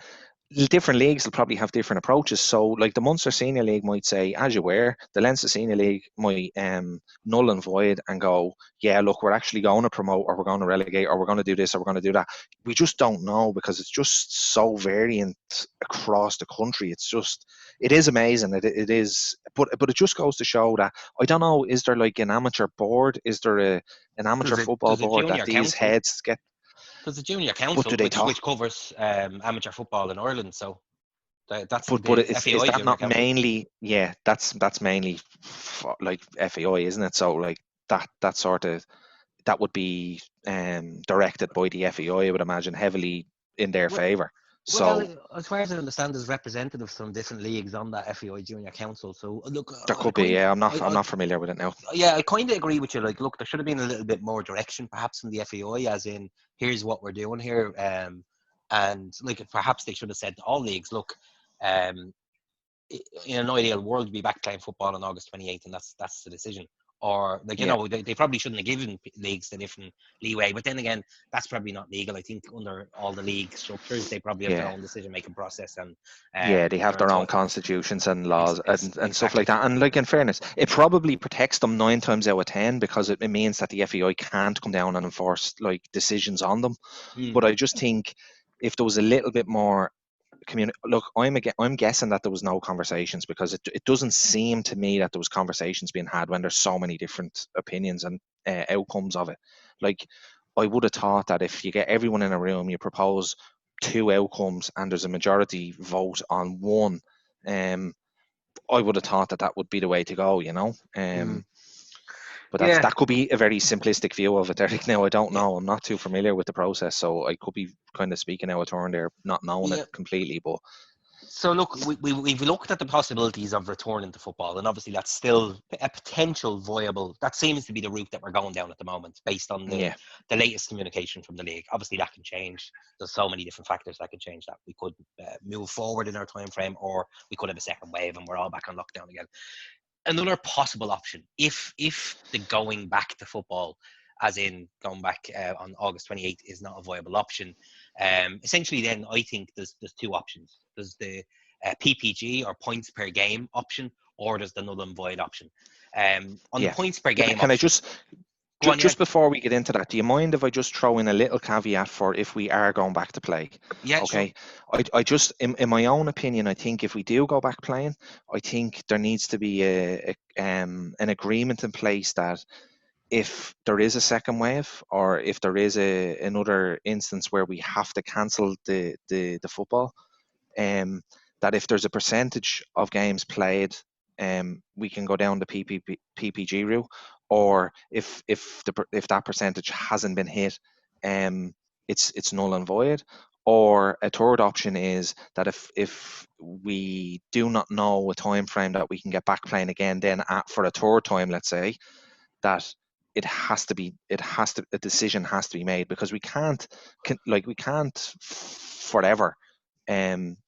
different leagues will probably have different approaches. So, like, the Munster Senior League might say, as you were, the Leinster Senior League might null and void and go, yeah, look, we're actually going to promote, or we're going to relegate, or we're going to do this, or we're going to do that. We just don't know, because it's just so variant across the country. It is amazing. It is, but it just goes to show that, I don't know, is there like an amateur board? Is there an amateur football There's a board that junior these council. heads get? There's a junior But council do they which talk? covers amateur football in Ireland. So that's But the is FAI that junior not council. mainly? Yeah, that's mainly like FAI, isn't it? So, like, that sort of, that would be directed by the FAI, I would imagine, heavily in their Well, favour. well, So as far as I understand, there's representatives from different leagues on that FAI junior council. So look, there could be. Yeah, I'm not familiar with it now. yeah, I kind of agree with you. Like, look, there should have been a little bit more direction, perhaps, from the FAI, as in, here's what we're doing here, and like, perhaps they should have said to all leagues, look, um, in an ideal world, we'd be back playing football on August 28th, and that's the decision. Or, like, Yeah, they probably shouldn't have given leagues the different leeway. But then again, that's probably not legal. I think under all the league structures, they probably have their yeah. own decision making process, and Yeah, they have they're their own entitled. constitutions and laws and stuff like Exactly. that. And, like, in fairness, it probably protects them 9 times out of 10, because it means that the FEI can't come down and enforce, like, decisions on them. Mm. But I just think, if there was a little bit more look, I'm guessing that there was no conversations, because it doesn't seem to me that there was conversations being had when there's so many different opinions and outcomes of it. Like, I would have thought that if you get everyone in a room, you propose two outcomes, and there's a majority vote on one, um, I would have thought that would be the way to go, Mm. but Yeah. that could be a very simplistic view of it, Derek. Now, I don't Yeah. know. I'm not too familiar with the process, so I could be kind of speaking out of turn there, not knowing it Yeah. completely. But So look, we've looked at the possibilities of returning to football, and obviously that's still a potential viable. That seems to be the route that we're going down at the moment, based on the yeah, latest communication from the league. Obviously, that can change. There's so many different factors that can change that. We could move forward in our time frame, or we could have a second wave, and we're all back on lockdown again. Another possible option, if the going back to football, as in going back on August 28th, is not a viable option, essentially then I think there's two options. There's the PPG, or points per game option, or there's the null and void option. On the yeah. points per game Can I option, just go on, yeah, just before we get into that, do you mind if I just throw in a little caveat for if we are going back to play? yeah, sure, Okay, I just, in my own opinion, I think if we do go back playing, I think there needs to be an agreement in place that if there is a second wave, or if there is another instance where we have to cancel the football, that if there's a percentage of games played, we can go down the PPG route, or if that percentage hasn't been hit, it's null and void. Or a third option is that if we do not know a time frame that we can get back playing again, then for a third time, let's say, that a decision has to be made, because we can't forever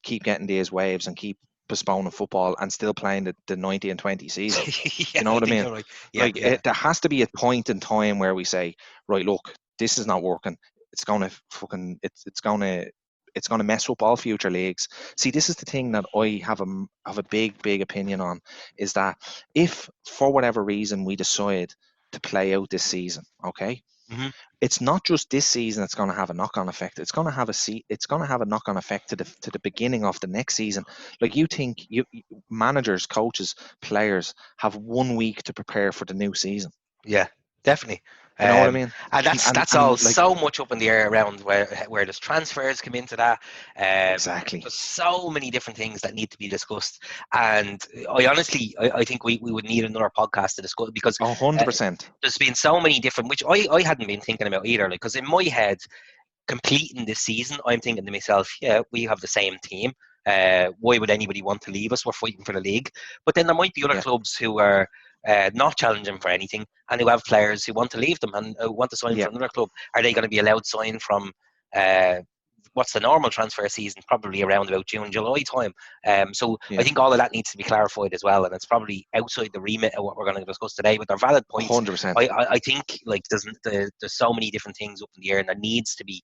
keep getting these waves and keep postponing football and still playing the 90 and 20 season. Yeah, You know I what I think mean? you're right. Yeah, yeah, There has to be a point in time where we say, right, look, this is not working. It's gonna fucking it's gonna mess up all future leagues. See, this is the thing that I have a big opinion on, is that if for whatever reason we decide to play out this season, okay, hmm it's not just this season that's going to have a knock-on effect. It's going to have it's going to have a knock-on effect to the beginning of the next season. Like, you think managers, coaches, players have 1 week to prepare for the new season. yeah, definitely. You know what I mean? And that's And that's all like, so much up in the air around where there's transfers come into that. exactly. There's so many different things that need to be discussed, and I honestly, I think we would need another podcast to discuss, because 100%. there's been so many different, which I hadn't been thinking about either. Like, because in my head, completing this season, I'm thinking to myself, yeah, we have the same team. Why would anybody want to leave us? We're fighting for the league. But then there might be other Yeah, clubs who are not challenging for anything, and who have players who want to leave them and want to sign yeah, for another club. Are they going to be allowed to sign from what's the normal transfer season? Probably around about June, July time. So I yeah. think all of that needs to be clarified as well, and it's probably outside the remit of what we're going to discuss today. But they're valid points. 100%. I think, like, there's so many different things up in the air, and there needs to be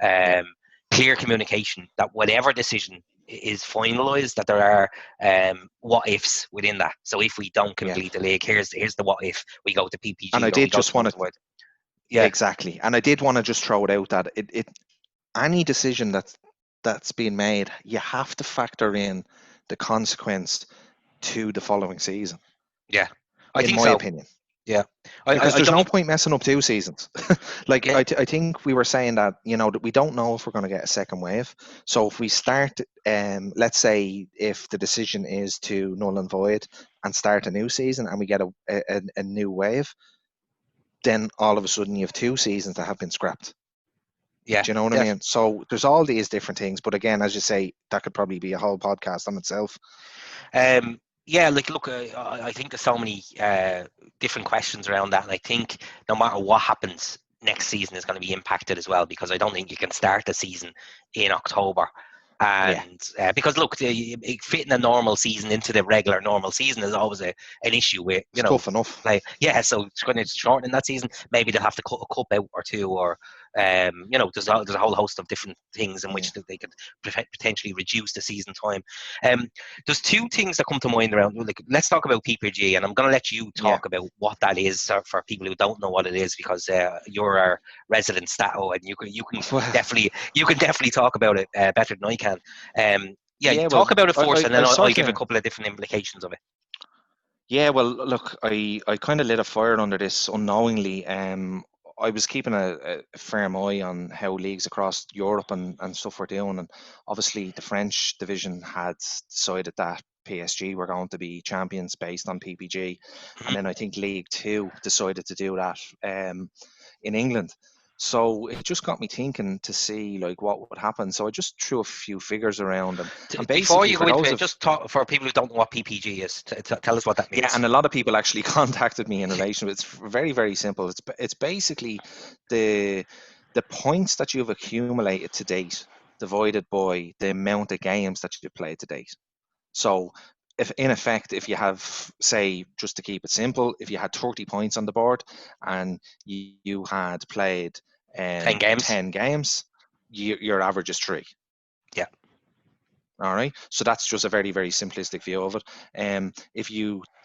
Yeah, clear communication that whatever decision is finalised, that there are what ifs within that. So if we don't yeah. complete the league, here's the what if: we go to And I PPG or we did go to just want to, Multiwide. Yeah, exactly. And I did want to just throw it out that any decision that's being made, you have to factor in the consequence to the following season, yeah, I in think my so. opinion. Yeah, Because I there's no don't. point messing up 2 seasons. Like, Yeah, I think we were saying that, that we don't know if we're going to get a second wave. So if we start, let's say if the decision is to null and void and start a new season, and we get a new wave, then all of a sudden you have 2 seasons that have been scrapped. yeah, Do you know what I def- mean? So there's all these different things. But again, as you say, that could probably be a whole podcast on itself. yeah. Like, look, I think there's so many different questions around that, and I think no matter what happens, next season is going to be impacted as well, because I don't think you can start the season in October. Yeah, And because, look, fitting a normal season into the regular normal season is always an issue with, it's tough enough. like, yeah, so it's going to shorten that season. Maybe they'll have to cut a cup out or two, or there's a whole host of different things in Yeah, which they could potentially reduce the season time. Um, there's two things that come to mind around. Like, let's talk about PPG, and I'm going to let you yeah. talk about what that is for people who don't know what it is, because you're our resident stato, and you can definitely talk about it better than I can. Yeah, Yeah. Well, talk about it first, and then I I'll sort give a of. couple of different implications of it. Yeah, well, look, I kind of lit a fire under this unknowingly. I was keeping a firm eye on how leagues across Europe and stuff were doing, and obviously the French division had decided that PSG were going to be champions based on PPG, and Mhm. then I think League Two decided to do that in England. So it just got me thinking to see like what would happen. So I just threw a few figures around, and Before basically you for go into those it, of just talk for people who don't know what PPG is. Tell us what that yeah, means. and a lot of people actually contacted me in relation to it. It's very, very simple. It's basically the the points that you've accumulated to date divided by the amount of games that you've played to date. So if in effect, if you have, say, just to keep it simple, if you had 30 points on the board and you had played 10 games. 10 games, your average is 3. Yeah, All right, so that's just a very, very simplistic view of it.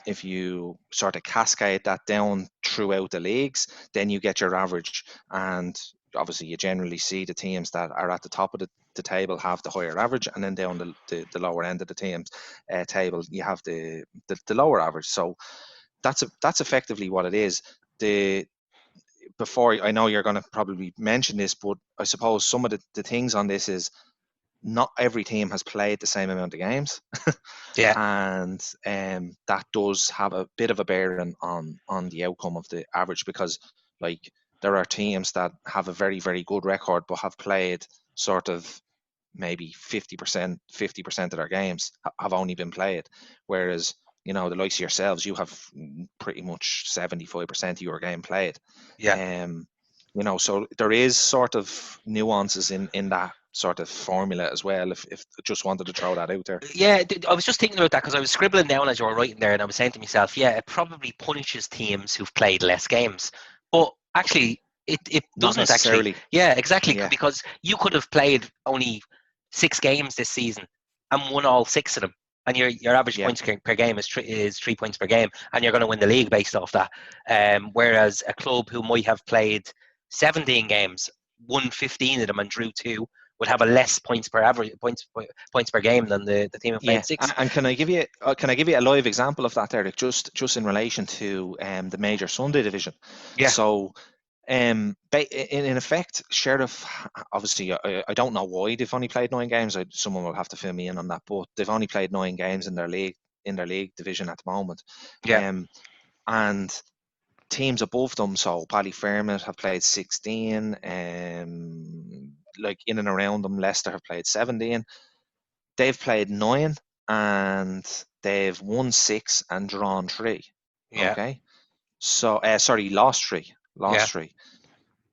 If you sort of cascade that down throughout the leagues, then you get your average, and obviously you generally see the teams that are at the top of the table have the higher average, and then down the lower end of the teams table you have the lower average. So that's effectively what it is. The Before, I know you're going to probably mention this, but I suppose some of the things on this is not every team has played the same amount of games, yeah, and that does have a bit of a bearing on the outcome of the average, because like there are teams that have a very, very good record but have played sort of maybe 50% of their games have only been played, whereas the likes of yourselves, you have pretty much 75% of your game played. yeah. um so there is sort of nuances in that sort of formula as well. If just wanted to throw that out there. Yeah, I was just thinking about that because I was scribbling down as you were writing there, and I was saying to myself, yeah, it probably punishes teams who've played less games. But actually, it Not doesn't actually. necessarily. Yeah, exactly. Yeah. Because you could have played only 6 games this season and won all 6 of them, and your average Yeah. points per game is 3 points per game, and you're going to win the league based off that. Whereas a club who might have played 17 games, won 15 of them, and drew 2, would have a less points per game than the team who played 6. And can I give you a live example of that, Derek? Just in relation to the major Sunday division. Yeah. So, in effect, Sheriff, obviously, I don't know why they've only played 9 games. Someone will have to fill me in on that, but they've only played 9 games in their league division at the moment. Yeah. And teams above them, so Ballyfermot have played 16. Like in and around them, Leicester have played 17. They've played 9 and they've won 6 and drawn 3. Yeah. Okay. So, lost 3. Yeah. 3.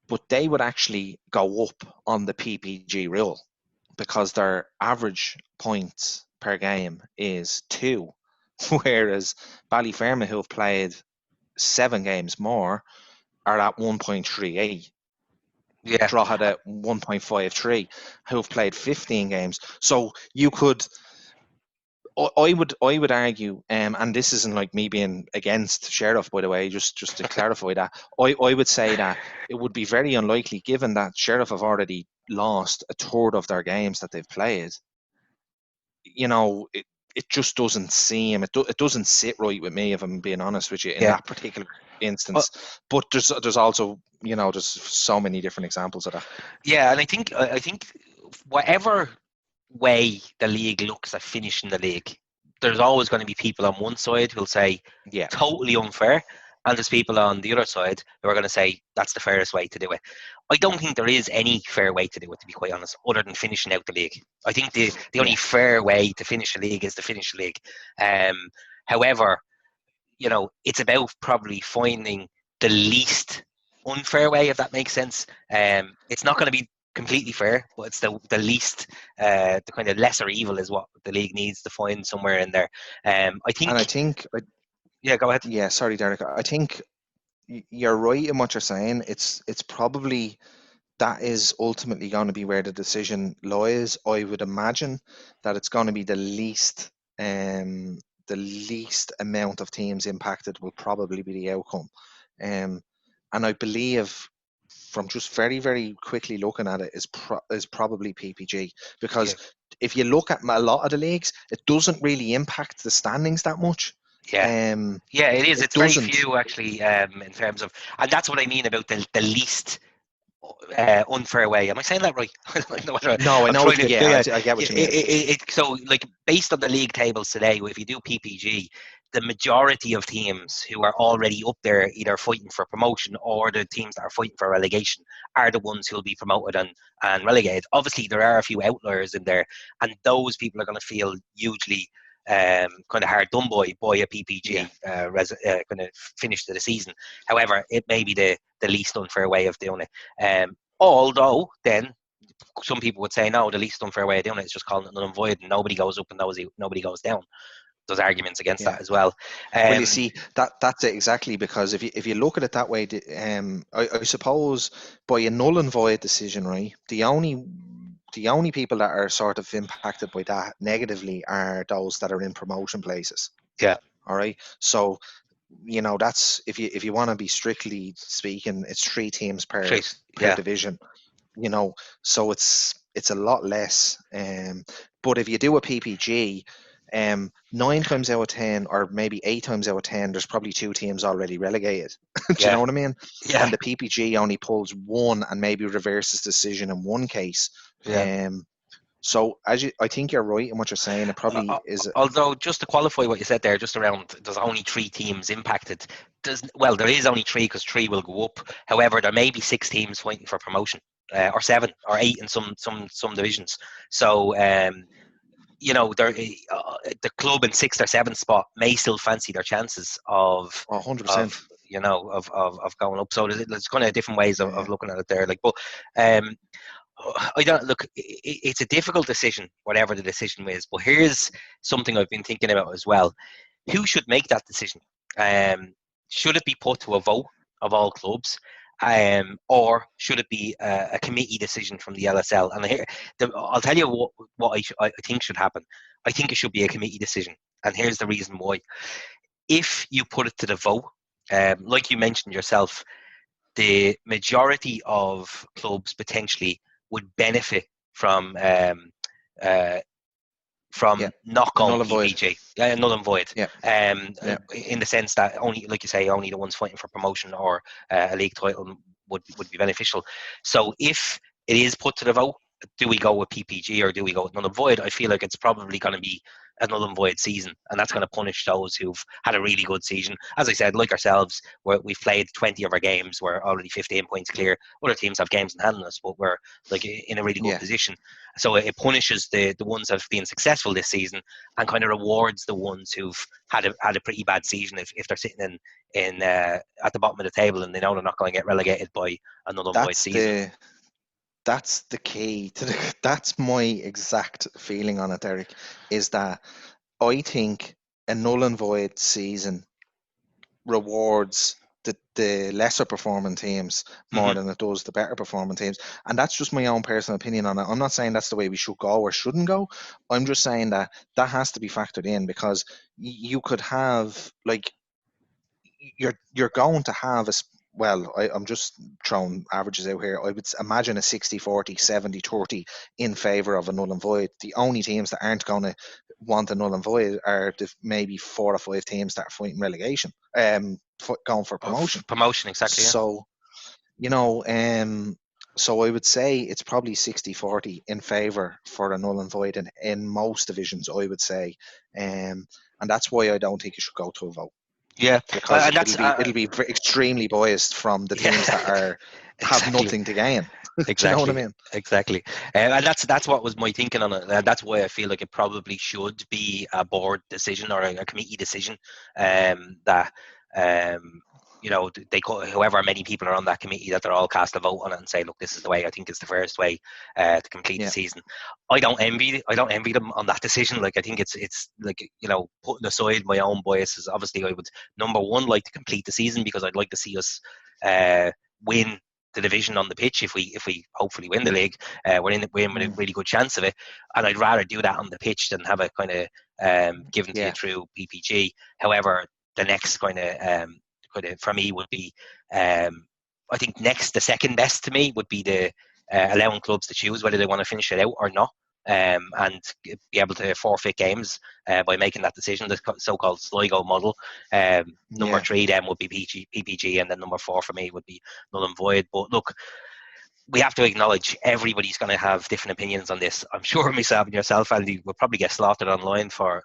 But they would actually go up on the PPG rule because their average points per game is 2. Whereas Ballyfermot, who have played 7 games more, are at 1.38. Yeah. Drogheda at 1.53, who have played 15 games. So you could, I would argue, and this isn't like me being against Sheriff, by the way, just to clarify that, I would say that it would be very unlikely, given that Sheriff have already lost a third of their games that they've played. You know, it just doesn't seem, it doesn't sit right with me, if I'm being honest with you, in that particular instance. But there's also, there's so many different examples of that. Yeah, and I think whatever way the league looks at finishing the league, there's always going to be people on one side who'll say totally unfair, and there's people on the other side who are going to say that's the fairest way to do it. I don't think there is any fair way to do it, to be quite honest, other than finishing out the league. I think the only fair way to finish a league is to finish the league. However, it's about probably finding the least unfair way, if that makes sense. It's not going to be completely fair, but it's the least, the kind of lesser evil is what the league needs to find somewhere in there. Yeah, go ahead. Yeah, sorry, Derek. I think you're right in what you're saying. It's probably, that is ultimately going to be where the decision lies. I would imagine that it's going to be the least amount of teams impacted will probably be the outcome. And I believe, from just very, very quickly looking at it, is probably PPG, because if you look at a lot of the leagues, it doesn't really impact the standings that much. Yeah, it is. It's very few, actually, in terms of, and that's what I mean about the least unfair way. Am I saying that right? No, I know. I get what you mean. So, like, based on the league tables today, if you do PPG, the majority of teams who are already up there, either fighting for promotion or the teams that are fighting for relegation, are the ones who will be promoted and relegated. Obviously, there are a few outliers in there, and those people are going to feel hugely kind of hard done by a PPG kind of finish to the season. However, it may be the least unfair way of doing it. Although then some people would say, no, the least unfair way of doing it is just calling it null and void, and nobody goes up and nobody goes down. There's arguments against that as well. Well, you see, that's it exactly, because if you look at it that way, I suppose by a null and void decision, right, the only people that are sort of impacted by that negatively are those that are in promotion places. Yeah. All right. So, that's, if you want to be strictly speaking, it's 3 teams per division. So it's a lot less. But if you do a PPG, 9 times out of 10, or maybe 8 times out of 10, there's probably 2 teams already relegated. Do you know what I mean? Yeah. And the PPG only pulls 1 and maybe reverses decision in 1 case. Yeah. So I think you're right in what you're saying. It probably is. Although, just to qualify what you said there, just around, there's only 3 teams impacted. There is only 3, because 3 will go up. However, there may be 6 teams fighting for promotion, or 7 or 8 in some divisions. So, the club in 6th or 7th spot may still fancy their chances of 100%. Of going up. So there's kind of different ways of looking at it there. But I don't look. It's a difficult decision, whatever the decision is. But here's something I've been thinking about as well. Who should make that decision? Um, should it be put to a vote of all clubs, or should it be a committee decision from the LSL? And I'll tell you what I think should happen. I think it should be a committee decision, and here's the reason why. If you put it to the vote, like you mentioned yourself, the majority of clubs potentially would benefit uh, Yeah, not going null and void. PPG, null and void. Yeah, yeah, In the sense that only, like you say, only the ones fighting for promotion or a league title would be beneficial. So if it is put to the vote, do we go with PPG or do we go with null and void? I feel like it's probably going to be a null and void season, and that's going to punish those who've had a really good season. As I said, like ourselves, we've played 20 of our games, we're already 15 points clear. Other teams have games in hand on us, but we're like in a really good yeah. position. So it punishes the ones that have been successful this season and kind of rewards the ones who've had a pretty bad season if they're sitting in at the bottom of the table and they know they're not going to get relegated by a null and void season. That's the key to that's my exact feeling on it, Derek, is that I think a null and void season rewards the lesser performing teams more than it does the better performing teams. And that's just my own personal opinion on it. I'm not saying that's the way we should go or shouldn't go. I'm just saying that has to be factored in, because you could have, like, you're going to have I'm just throwing averages out here. I would imagine a 60-40, 70-30 in favour of a null and void. The only teams that aren't going to want a null and void are maybe 4 or 5 teams that are fighting relegation, going for promotion. Promotion, exactly. Yeah. So, so I would say it's probably 60-40 in favour for a null and void in most divisions, I would say. And that's why I don't think it should go to a vote. Yeah, because and that's it'll be extremely biased from the teams that are have nothing to gain. Exactly. Do you know what I mean? Exactly. And that's what was my thinking on it. That's why I feel like it probably should be a board decision or a committee decision. That they whoever many people are on that committee, that they're all cast a vote on it and say, look, this is the way I think is the first way to complete the season. I don't envy them on that decision. Like, I think it's like, putting aside my own biases, obviously I would, number one, like to complete the season, because I'd like to see us win the division on the pitch. If we hopefully win the league, we're in with a really good chance of it, and I'd rather do that on the pitch than have it kind of given to you through PPG. However, the next kind of for me would be, I think the second best to me would be the allowing clubs to choose whether they want to finish it out or not, and be able to forfeit games by making that decision, the so-called Sligo model. Number 3 then would be PPG, and then number 4 for me would be null and void. But look, we have to acknowledge everybody's going to have different opinions on this. I'm sure myself and yourself, Andy, will probably get slaughtered online for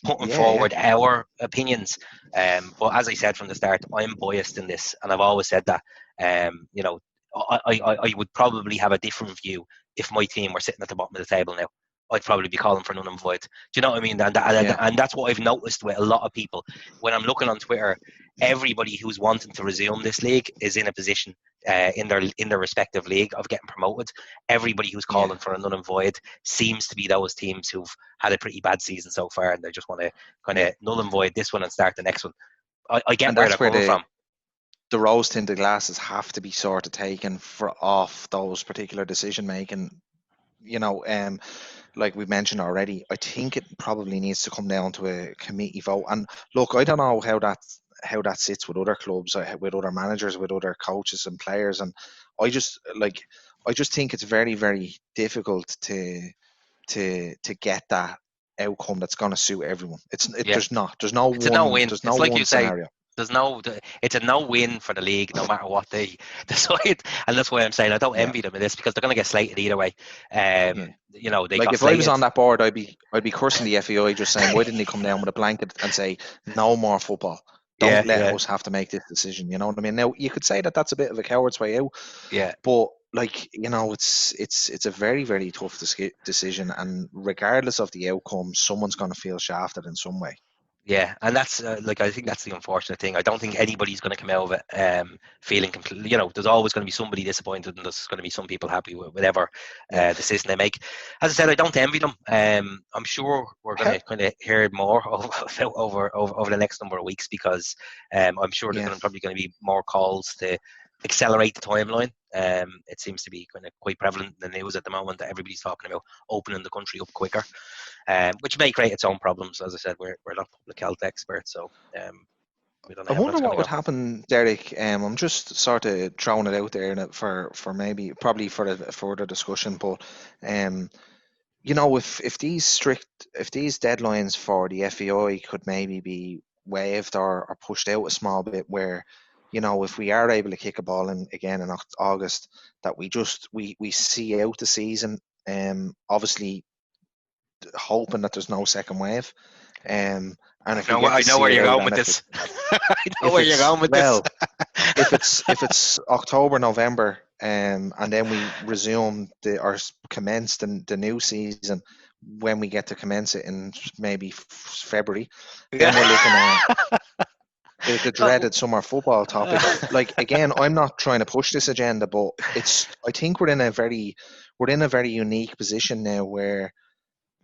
putting forward our opinions. But as I said from the start, I'm biased in this, and I've always said that. I would probably have a different view if my team were sitting at the bottom of the table now. I'd probably be calling for null and void. Do you know what I mean? And that's what I've noticed with a lot of people. When I'm looking on Twitter, everybody who's wanting to resume this league is in a position in their respective league of getting promoted. Everybody who's calling for a null and void seems to be those teams who've had a pretty bad season so far, and they just want to kind of null and void this one and start the next one. I get where they're coming from. The rose-tinted glasses have to be sort of taken off those particular decision making. Like we mentioned already, I think it probably needs to come down to a committee vote. And look, I don't know how that sits with other clubs, with other managers, with other coaches and players. And I just think it's very, very difficult to get that outcome that's going to suit everyone. There's no win. There's no one scenario. It's a no-win for the league, no matter what they decide, and that's why I'm saying I don't envy them in this, because they're going to get slated either way. They if I was on that board, I'd be cursing the FAI, just saying, why didn't they come down with a blanket and say no more football? Don't let us have to make this decision. You know what I mean? Now you could say that that's a bit of a coward's way out. Yeah. But it's a very, very tough decision, and regardless of the outcome, someone's going to feel shafted in some way. Yeah, and that's I think that's the unfortunate thing. I don't think anybody's going to come out of it feeling completely. There's always going to be somebody disappointed, and there's going to be some people happy with whatever Yeah. decision they make. As I said, I don't envy them. I'm sure we're going to kind of hear more over the next number of weeks, because I'm sure there's probably going to be more calls to accelerate the timeline. It seems to be kind of quite prevalent in the news at the moment that everybody's talking about opening the country up quicker. Which may create its own problems. As I said, we're not public health experts, so we don't I know how wonder that's going what to would go. happen, Derek. I'm just sort of throwing it out there for probably for a further discussion. But if these deadlines for the FAI could maybe be waived or pushed out a small bit, where if we are able to kick a ball in again in August, that we see out the season. Obviously, hoping that there's no second wave. And if we get to I know see where it you're out, going and with if this. I know where you're going with this. if it's October, November, and then we resume or commence the new season when we get to commence it in maybe February, then we're looking at the dreaded summer football topic. Again, I'm not trying to push this agenda, but I think we're in a very unique position now where,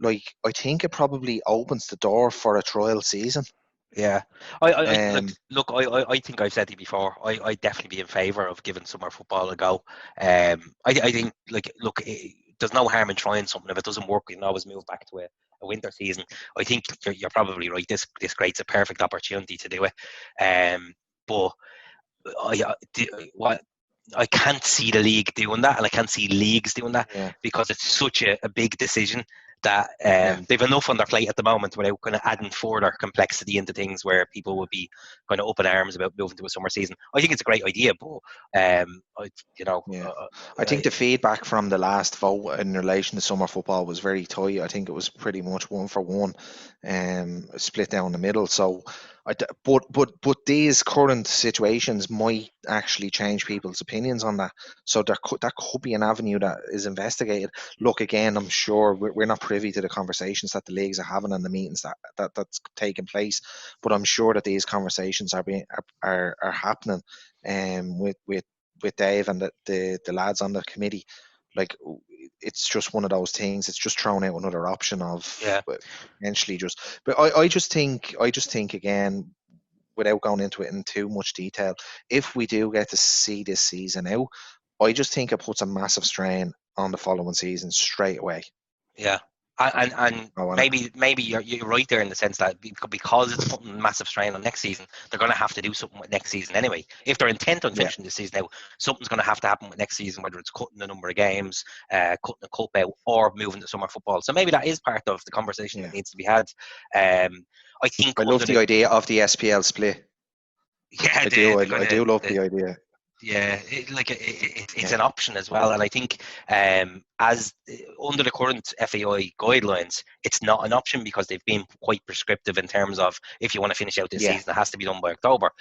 I think it probably opens the door for a trial season. Yeah, I think I've said to you before. I definitely be in favour of giving summer football a go. I think there's no harm in trying something. If it doesn't work, you can always move back to a winter season. I think you're probably right. This creates a perfect opportunity to do it. But I can't see the league doing that, and I can't see leagues doing that, because it's such a big decision that they've enough on their plate at the moment without kind of adding further complexity into things where people would be kind of up in arms about moving to a summer season. I think it's a great idea, but I think the feedback from the last vote in relation to summer football was very tight. I think it was pretty much 1-for-1, split down the middle. So, but these current situations might actually change people's opinions on that. So that could be an avenue that is investigated. Look, again, I'm sure we're not privy to the conversations that the leagues are having and the meetings that's taking place, but I'm sure that these conversations are happening with Dave and the lads on the committee. It's just one of those things. It's just throwing out another option of potentially but I just think again, without going into it in too much detail, if we do get to see this season out, I just think it puts a massive strain on the following season straight away. Yeah. And maybe you're right there in the sense that because it's putting massive strain on next season, they're going to have to do something with next season anyway. If they're intent on finishing this season out, something's going to have to happen with next season, whether it's cutting the number of games, cutting the cup out, or moving to summer football. So maybe that is part of the conversation that needs to be had. I think I love the idea of the SPL split. Yeah, I do love the idea. Yeah, it's an option as well, and I think as under the current FAI guidelines, it's not an option because they've been quite prescriptive in terms of if you want to finish out this season, it has to be done by October.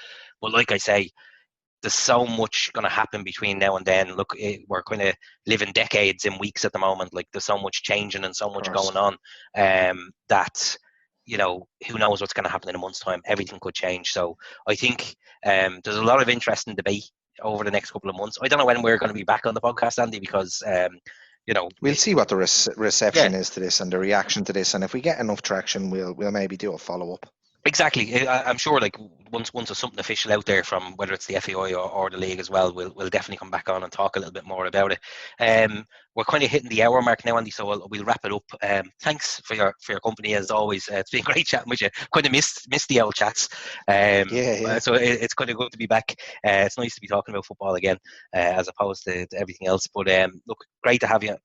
But like I say, there's so much going to happen between now and then. Look, we're kind of living decades in weeks at the moment. Like there's so much changing and so much going on that who knows what's going to happen in a month's time. Everything could change. So I think there's a lot of interesting debate over the next couple of months. I don't know when we're going to be back on the podcast, Andy, because we'll see what the reception is to this and the reaction to this, and if we get enough traction, we'll maybe do a follow-up. Exactly. I'm sure once there's something official out there from whether it's the FAI or the league as well, we'll definitely come back on and talk a little bit more about it. We're kind of hitting the hour mark now, Andy, so we'll wrap it up. Thanks for your company as always. It's been great chatting with you. Kind of missed the old chats. So it's kind of good to be back. It's nice to be talking about football again, as opposed to everything else. But look, great to have you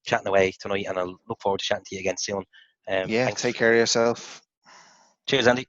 chatting away tonight, and I'll look forward to chatting to you again soon. Thanks. Take care of yourself. Cheers, Andy.